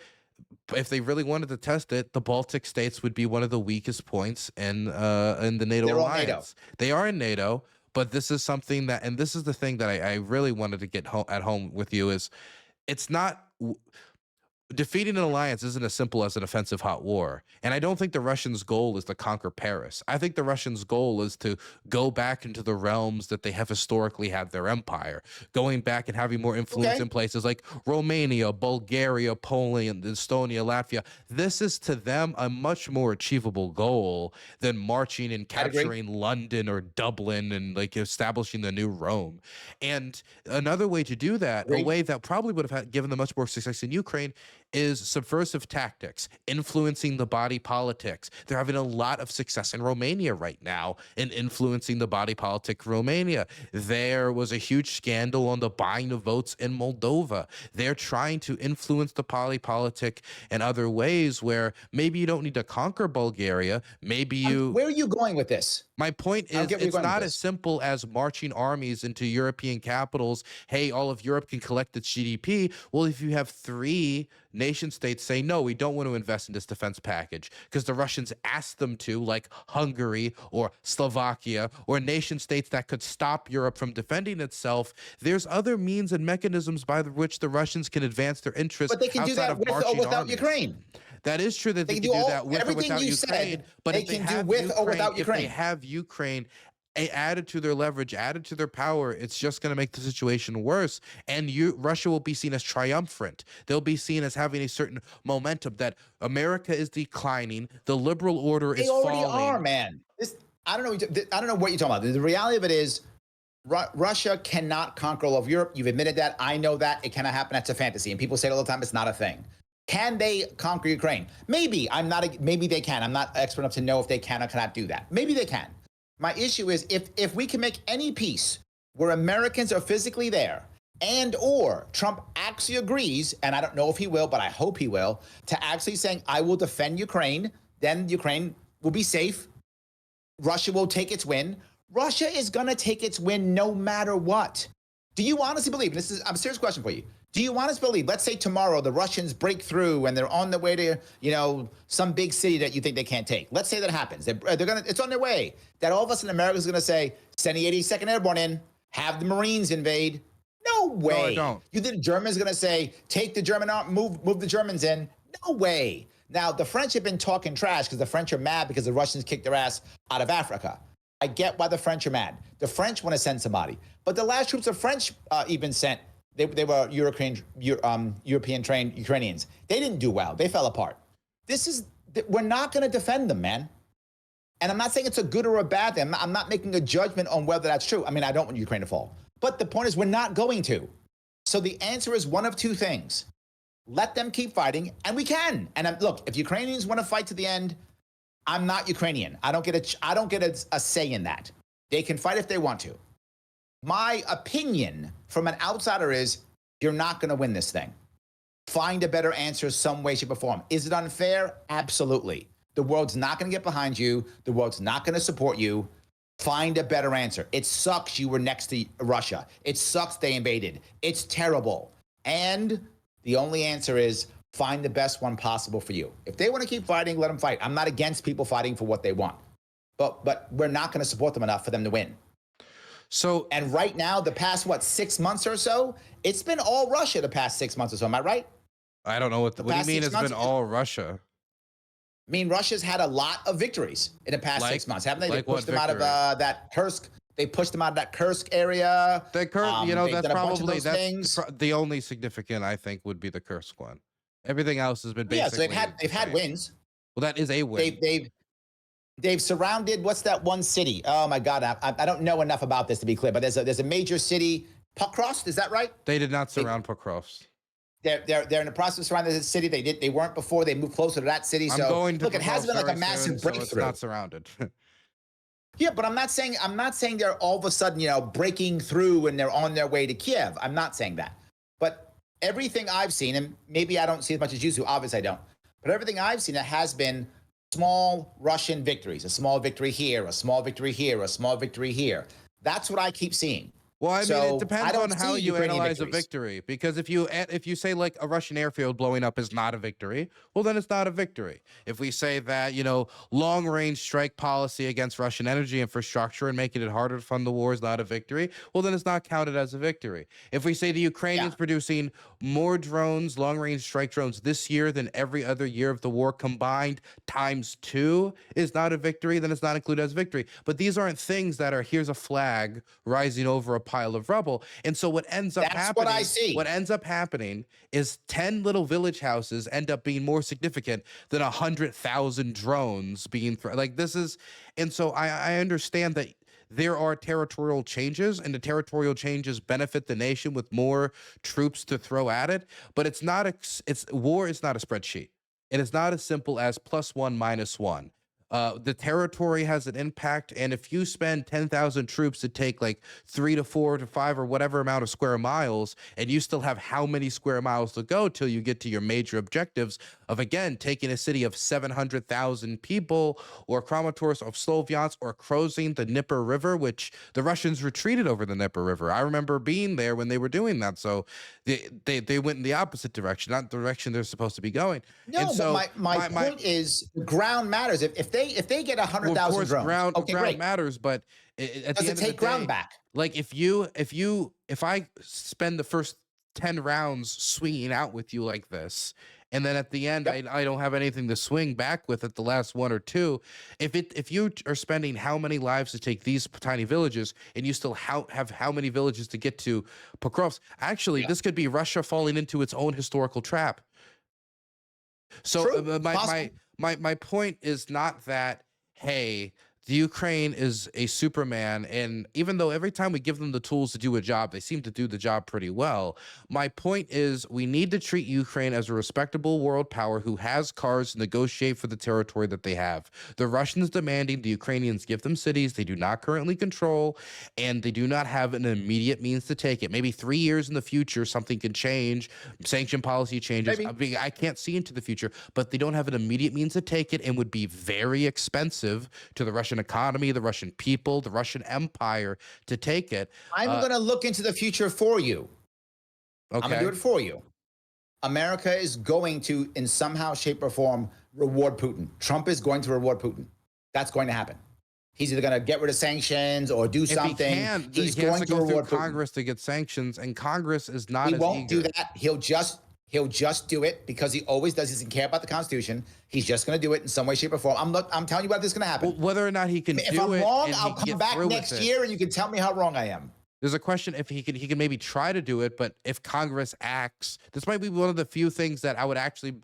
if they really wanted to test it, the Baltic states would be one of the weakest points in the NATO They're all alliance. NATO. They are in NATO, but this is something that, and this is the thing that I really wanted to get at home with you, is it's not. Defeating an alliance isn't as simple as an offensive hot war. And I don't think the Russians' goal is to conquer Paris. I think the Russians' goal is to go back into the realms that they have historically had their empire, going back and having more influence in places like Romania, Bulgaria, Poland, Estonia, Latvia. This is to them a much more achievable goal than marching and capturing London or Dublin and like establishing the new Rome. And another way to do that, a way that probably would have given them much more success in Ukraine, is subversive tactics, influencing the body politics. They're having a lot of success in Romania right now in influencing the body politic of Romania. There was a huge scandal on the buying of votes in Moldova. They're trying to influence the body politic in other ways where maybe you don't need to conquer Bulgaria. Maybe you... Where are you going with this? My point is, it's not as simple as marching armies into European capitals. Hey, all of Europe can collect its GDP. Well, if you have 3 nation states say, no, we don't want to invest in this defense package because the Russians asked them to, like Hungary or Slovakia, or nation states that could stop Europe from defending itself, there's other means and mechanisms by which the Russians can advance their interests. But they can do that with or without Ukraine. That is true that they can do that with or without Ukraine. But if they have with or without Ukraine, if they have Ukraine added to their leverage, added to their power, it's just going to make the situation worse. And Russia will be seen as triumphant. They'll be seen as having a certain momentum that America is declining, the liberal order is falling. They already are, man. I don't know what you're talking about. The reality of it is, Russia cannot conquer all of Europe. You've admitted that. I know that. It cannot happen. That's a fantasy. And people say it all the time. It's not a thing. Can they conquer Ukraine? Maybe. Maybe they can. I'm not expert enough to know if they can or cannot do that. Maybe they can. My issue is if we can make any peace where Americans are physically there, and or Trump actually agrees, and I don't know if he will, but I hope he will, to actually saying, I will defend Ukraine, then Ukraine will be safe. Russia will take its win. Russia is going to take its win no matter what. Do you honestly believe, and this is a serious question for you, Do you want us to believe, let's say tomorrow the Russians break through and they're on their way to, some big city that you think they can't take. Let's say that happens. It's on their way. That all of a sudden America's going to say, send the 82nd Airborne in, have the Marines invade. No way. No, I don't. You think the Germans going to say, take the German army, move the Germans in? No way. Now, the French have been talking trash because the French are mad because the Russians kicked their ass out of Africa. I get why the French are mad. The French want to send somebody. But the last troops the French even sent, they were European trained Ukrainians. They didn't do well. They fell apart. We're not going to defend them, man. And I'm not saying it's a good or a bad thing. I'm not making a judgment on whether that's true. I mean, I don't want Ukraine to fall. But the point is, we're not going to. So the answer is one of two things. Let them keep fighting, and we can. And look, if Ukrainians want to fight to the end, I'm not Ukrainian. I don't get a say in that. They can fight if they want to. My opinion from an outsider is you're not going to win this thing. Find a better answer some way, shape, or form. Is it unfair? Absolutely. The world's not going to get behind you. The world's not going to support you. Find a better answer. It sucks you were next to Russia. It sucks they invaded. It's terrible. And the only answer is find the best one possible for you. If they want to keep fighting, let them fight. I'm not against people fighting for what they want. But we're not going to support them enough for them to win. So, and right now, the past, 6 months or so, it's been all Russia the past 6 months or so. Am I right? I don't know what do you mean it's been all Russia? I mean, Russia's had a lot of victories in the past 6 months, haven't they? They pushed them out of that Kursk. They pushed them out of that Kursk area. The Kursk, that's probably the only significant, I think, would be the Kursk one. Everything else has been basically. Yeah, so they've had wins. Well, that is a win. They've surrounded, what's that one city? Oh my God, I don't know enough about this to be clear, but there's a major city, Pokrovsk, is that right? They did not surround Pokrovsk. They're in the process of surrounding the city. They weren't before. They moved closer to that city. So look, it has been like a massive breakthrough. So it's not surrounded. Yeah, but I'm not saying they're all of a sudden, breaking through and they're on their way to Kiev. I'm not saying that. But everything I've seen, and maybe I don't see as much as you do, obviously I don't, but everything I've seen, it has been small Russian victories, a small victory here, a small victory here, a small victory here. That's what I keep seeing. Well, I mean, it depends on how you analyze a victory. Because if you say like a Russian airfield blowing up is not a victory, well, then it's not a victory. If we say that, long-range strike policy against Russian energy infrastructure and making it harder to fund the war is not a victory, well, then it's not counted as a victory. If we say the Ukrainians producing more drones, long-range strike drones this year than every other year of the war combined ×2 is not a victory, then it's not included as a victory. But these aren't things that are, here's a flag rising over a pile of rubble. And so what ends up happening, what I see. What ends up happening is 10 little village houses end up being more significant than 100,000 drones being like this is. And so I understand that there are territorial changes, and the territorial changes benefit the nation with more troops to throw at it. But war is not a spreadsheet. It is not as simple as +1 -1. The territory has an impact, and if you spend 10,000 troops to take like 3 to 4 to 5 or whatever amount of square miles, and you still have how many square miles to go till you get to your major objectives of, again, taking a city of 700,000 people, or Kramatorsk of Sloviansk, or crossing the Dnieper River, which the Russians retreated over the Dnieper River. I remember being there when they were doing that. So they went in the opposite direction, not the direction they're supposed to be going. No, and so but my point is the ground matters. If they get 100,000 drones, ground great. matters, but at the end of the day, ground back? Like if I spend the first 10 rounds swinging out with you like this, and then at the end I don't have anything to swing back with at the last 1 or 2, if you are spending how many lives to take these tiny villages, and you still have how many villages to get to Pokrovsk, actually this could be Russia falling into its own historical trap. So my point is not that, hey, the Ukraine is a Superman, and even though every time we give them the tools to do a job, they seem to do the job pretty well. My point is we need to treat Ukraine as a respectable world power who has cards to negotiate for the territory that they have. The Russians demanding the Ukrainians give them cities they do not currently control, and they do not have an immediate means to take it. Maybe 3 years in the future, something can change. Sanction policy changes. I can't see into the future, but they don't have an immediate means to take it, and would be very expensive to the Russian economy, the Russian people, the Russian empire to take it. I'm going to look into the future for you. I'm going to do Okay. it for you. America is going to, in somehow, shape, or form, reward Putin. Trump is going to reward Putin. That's going to happen. He's either going to get rid of sanctions or do If he something. can, He's he has going to to go through reward Putin. Congress to get sanctions, and Congress is not He as won't do eager. that. He'll just do it because he always does. He doesn't care about the Constitution. He's just going to do it in some way, shape, or form. I'm telling you what is going to happen. Well, whether or not he can If do I'm it, wrong, and I'll he come get back through with next it. year and you can tell me how wrong I am. There's a question if he can maybe try to do it, but if Congress acts, this might be one of the few things that I would actually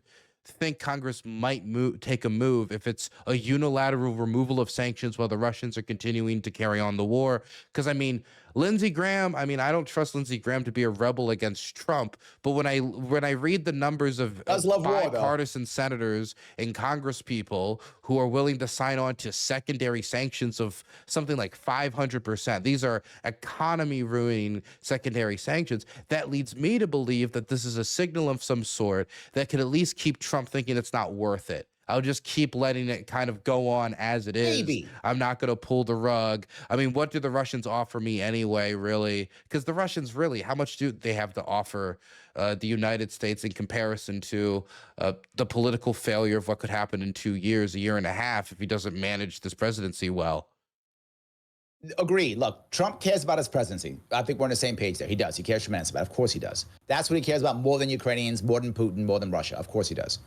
think Congress might take a move if it's a unilateral removal of sanctions while the Russians are continuing to carry on the war. Because I mean, Lindsey Graham, I mean, I don't trust Lindsey Graham to be a rebel against Trump, but when I read the numbers of bipartisan senators and Congress people who are willing to sign on to secondary sanctions of something like 500%, these are economy ruining secondary sanctions, that leads me to believe that this is a signal of some sort that could at least keep Trump thinking it's not worth it. I'll just keep letting it kind of go on as it is. Maybe. I'm not going to pull the rug. I mean, what do the Russians offer me anyway, really? Because the Russians really, how much do they have to offer the United States in comparison to the political failure of what could happen in 2 years, a year and a half, if he doesn't manage this presidency well? Agree. Look, Trump cares about his presidency. I think we're on the same page there. He does. He cares tremendously about it. Of course he does. That's what he cares about more than Ukrainians, more than Putin, more than Russia. Of course he does.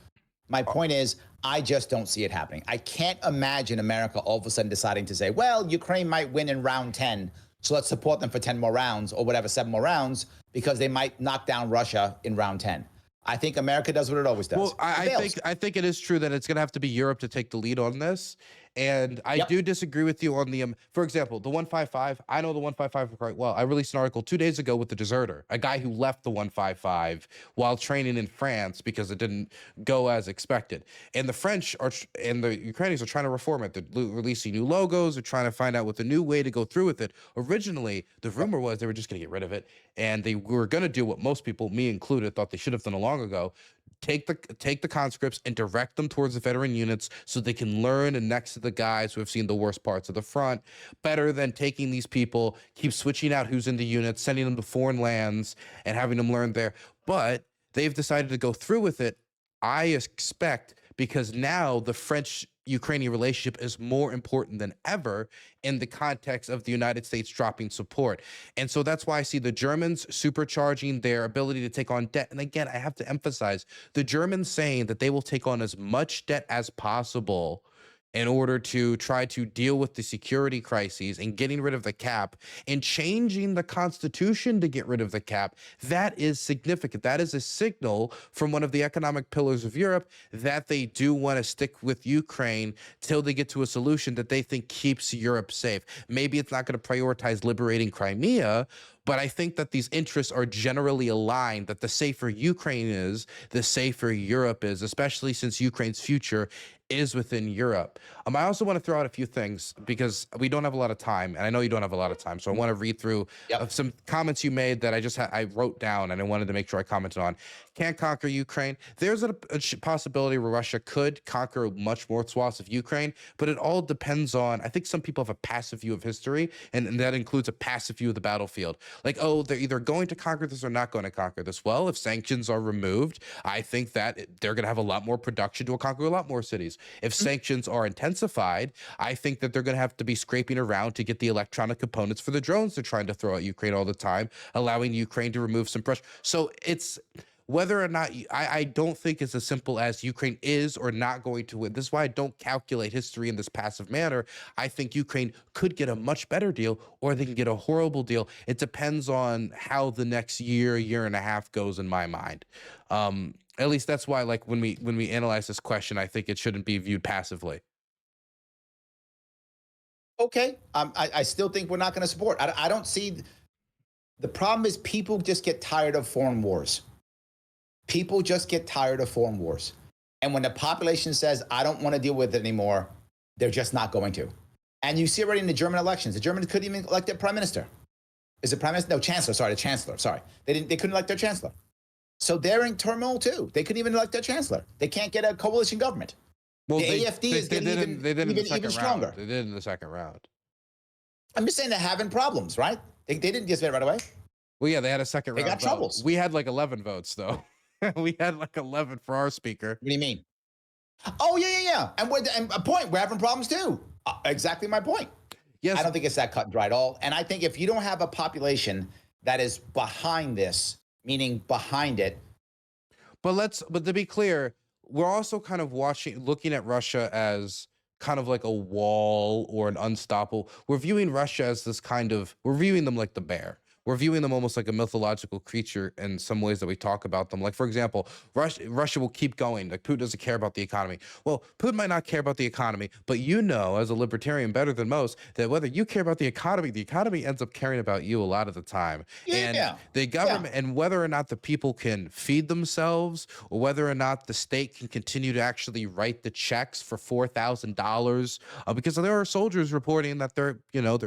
My point is, I just don't see it happening. I can't imagine America all of a sudden deciding to say, well, Ukraine might win in round 10, so let's support them for 10 more rounds or whatever, 7 more rounds, because they might knock down Russia in round 10. I think America does what it always does. Well, I think it is true that it's going to have to be Europe to take the lead on this. And I do disagree with you on the, for example, the 155. I know the 155 quite well. I released an article 2 days ago with the deserter, a guy who left the 155 while training in France because it didn't go as expected. And the French and the Ukrainians are trying to reform it. They're releasing new logos. They're trying to find out what the new way to go through with it. Originally, the rumor was they were just going to get rid of it. And they were going to do what most people, me included, thought they should have done long ago. Take the conscripts and direct them towards the veteran units so they can learn and next to the guys who have seen the worst parts of the front, better than taking these people, keep switching out who's in the units, sending them to foreign lands and having them learn there. But they've decided to go through with it, I expect, because now the French-Ukrainian relationship is more important than ever in the context of the United States dropping support. And so that's why I see the Germans supercharging their ability to take on debt. And again, I have to emphasize, the Germans saying that they will take on as much debt as possible in order to try to deal with the security crises and getting rid of the cap and changing the constitution to get rid of the cap. That is significant. That is a signal from one of the economic pillars of Europe that they do want to stick with Ukraine till they get to a solution that they think keeps Europe safe. Maybe it's not going to prioritize liberating Crimea, but I think that these interests are generally aligned, that the safer Ukraine is, the safer Europe is, especially since Ukraine's future is within Europe. I also want to throw out a few things because we don't have a lot of time, and I know you don't have a lot of time, so I want to read through some comments you made that I wrote down, and I wanted to make sure I commented on. Can't conquer Ukraine. There's a possibility where Russia could conquer much more swaths of Ukraine, but it all depends on, I think some people have a passive view of history, and that includes a passive view of the battlefield. Like, oh, they're either going to conquer this or not going to conquer this. Well, if sanctions are removed, I think that they're going to have a lot more production to conquer a lot more cities. If sanctions are intensified, I think that they're going to have to be scraping around to get the electronic components for the drones they're trying to throw at Ukraine all the time, allowing Ukraine to remove some pressure. So it's whether or not, I don't think it's as simple as Ukraine is or not going to win. This is why I don't calculate history in this passive manner. I think Ukraine could get a much better deal or they can get a horrible deal. It depends on how the next year and a half goes in my mind. At least that's why, like, when we analyze this question, I think it shouldn't be viewed passively. Okay. I still think we're not going to support. I don't see. The problem is people just get tired of foreign wars. People just get tired of foreign wars. And when the population says, I don't want to deal with it anymore, they're just not going to. And you see already in the German elections, the Germans couldn't even elect their prime minister. Is it prime minister? No, chancellor. Sorry, the chancellor. Sorry. They couldn't elect their chancellor. So they're in turmoil too. They couldn't even elect their chancellor. They can't get a coalition government. Well, the AFD is getting even stronger. They did in the second round. I'm just saying they're having problems, right? They didn't just get it right away. Well, yeah, they had a second They round got vote. troubles. We had like 11 votes though. We had like 11 for our speaker. What do you mean? Oh, yeah. And a point, we're having problems too. Exactly my point. Yes. I don't think it's that cut and dry at all. And I think if you don't have a population that is behind this, meaning behind it. But to be clear, we're also kind of looking at Russia as kind of like a wall or an unstoppable. We're viewing Russia as we're viewing them like the bear. We're viewing them almost like a mythological creature in some ways that we talk about them. Like, for example, Russia will keep going. Like, Putin doesn't care about the economy. Well, Putin might not care about the economy, but you know, as a libertarian better than most, that whether you care about the economy ends up caring about you a lot of the time. And the government, and whether or not the people can feed themselves, or whether or not the state can continue to actually write the checks for $4,000, because there are soldiers reporting that they're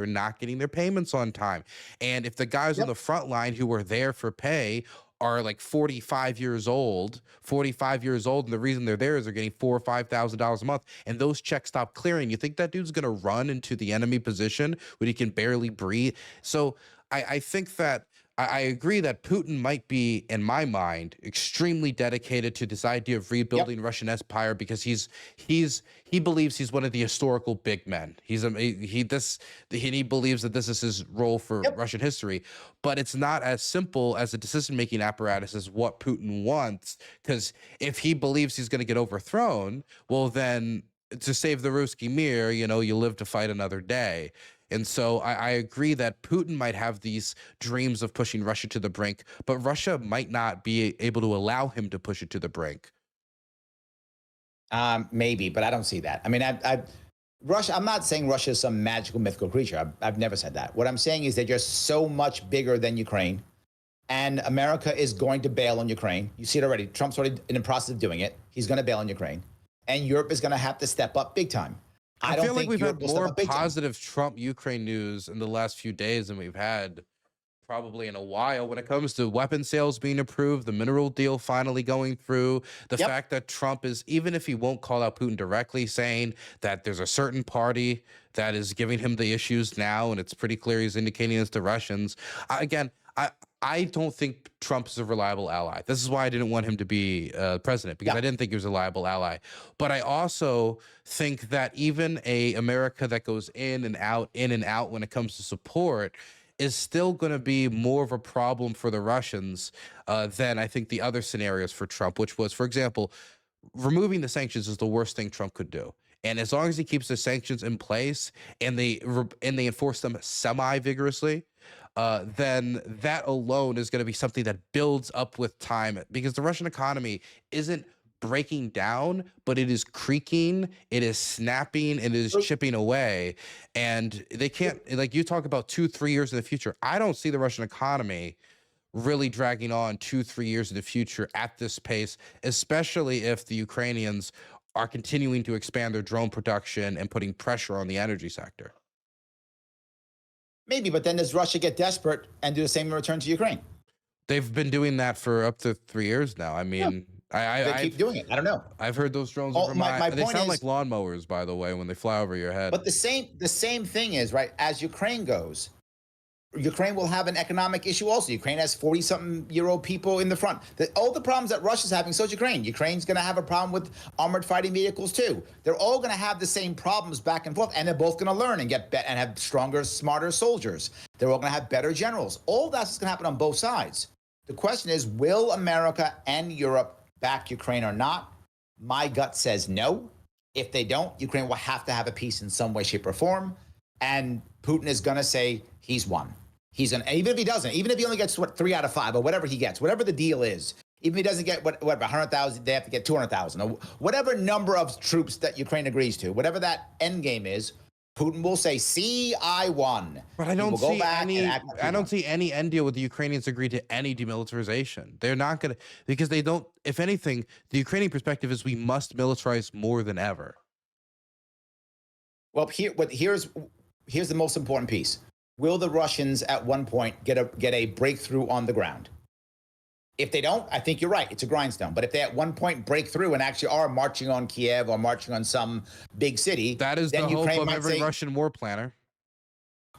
not getting their payments on time. And if the guys on the front line who were there for pay are like 45 years old, and the reason they're there is they're getting $4,000 or $5,000 a month, and those checks stop clearing, you think that dude's gonna run into the enemy position when he can barely breathe? So I think that I agree that Putin might be, in my mind, extremely dedicated to this idea of rebuilding Russian empire, because he believes he's one of the historical big men. He believes that this is his role for Russian history, but it's not as simple as a decision-making apparatus as what Putin wants. Because if he believes he's going to get overthrown, well, then to save the Ruski Mir, you live to fight another day. And so I agree that Putin might have these dreams of pushing Russia to the brink, but Russia might not be able to allow him to push it to the brink. Maybe, but I don't see that. I mean, Russia. I'm not saying Russia is some magical, mythical creature. I've never said that. What I'm saying is they're just so much bigger than Ukraine, and America is going to bail on Ukraine. You see it already. Trump's already in the process of doing it. He's going to bail on Ukraine, and Europe is going to have to step up big time. I feel like we've had more positive Trump-Ukraine news in the last few days than we've had probably in a while when it comes to weapon sales being approved, the mineral deal finally going through, the fact that Trump is, even if he won't call out Putin directly, saying that there's a certain party that is giving him the issues now, and it's pretty clear he's indicating this to Russians. I don't think Trump is a reliable ally. This is why I didn't want him to be president, because I didn't think he was a reliable ally. But I also think that even a America that goes in and out when it comes to support is still going to be more of a problem for the Russians than I think the other scenarios for Trump, which was, for example, removing the sanctions is the worst thing Trump could do. And as long as he keeps the sanctions in place and they enforce them semi-vigorously, then that alone is going to be something that builds up with time, because the Russian economy isn't breaking down, but it is creaking, it is snapping, and it is chipping away. And they can't, like you talk about 2-3 years in the future, I don't see the Russian economy really dragging on 2-3 years in the future at this pace, especially if the Ukrainians are continuing to expand their drone production and putting pressure on the energy sector. Maybe, but then does Russia get desperate and do the same in return to Ukraine? They've been doing that for up to 3 years now. I mean, they keep doing it. I don't know. I've heard those drones over they sound like lawnmowers, by the way, when they fly over your head. But the same thing is, right, as Ukraine goes, Ukraine will have an economic issue also. Ukraine has 40-something-year-old people in the front. All the problems that Russia's having, so is Ukraine. Ukraine's going to have a problem with armored fighting vehicles too. They're all going to have the same problems back and forth, and they're both going to learn and and have stronger, smarter soldiers. They're all going to have better generals. All that's going to happen on both sides. The question is, will America and Europe back Ukraine or not? My gut says no. If they don't, Ukraine will have to have a peace in some way, shape, or form, and Putin is going to say he's won. Even if he doesn't, even if he only gets 3 out of 5 or whatever he gets, whatever the deal is, even if he doesn't get what 100,000, they have to get 200,000 or whatever number of troops that Ukraine agrees to, whatever that end game is, Putin will say, "See, I won." But I don't see any end deal with the Ukrainians agree to any demilitarization. They're not going to, because they don't. If anything, the Ukrainian perspective is we must militarize more than ever. Well, here's the most important piece. Will the Russians at one point get a breakthrough on the ground? If they don't, I think you're right. It's a grindstone. But if they at one point break through and actually are marching on Kiev or marching on some big city, that is the hope of every Russian war planner.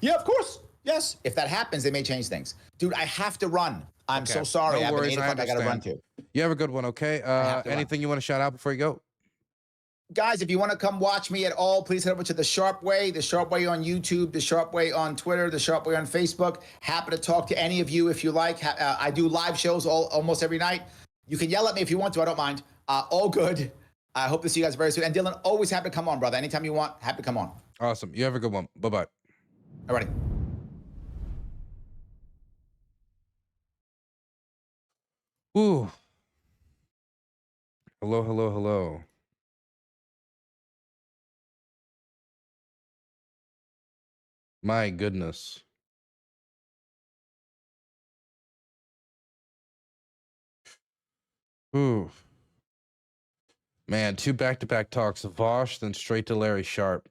Yeah, of course. Yes, if that happens, they may change things. Dude, I have to run. I'm so sorry. No I have an worries, 8 o'clock I got to run to. You have a good one, okay? have to run. Anything you want to shout out before you go? Guys, if you want to come watch me at all, please head over to The Sharp Way on YouTube, The Sharp Way on Twitter, The Sharp Way on Facebook. Happy to talk to any of you if you like. I do live shows almost every night. You can yell at me if you want to. I don't mind. All good. I hope to see you guys very soon. And Dylan, always happy to come on, brother. Anytime you want, happy to come on. Awesome. You have a good one. Bye-bye. All righty. Ooh. Hello, hello, hello. My goodness. Ooh. Man, 2 back-to-back talks. Vosh, then straight to Larry Sharp.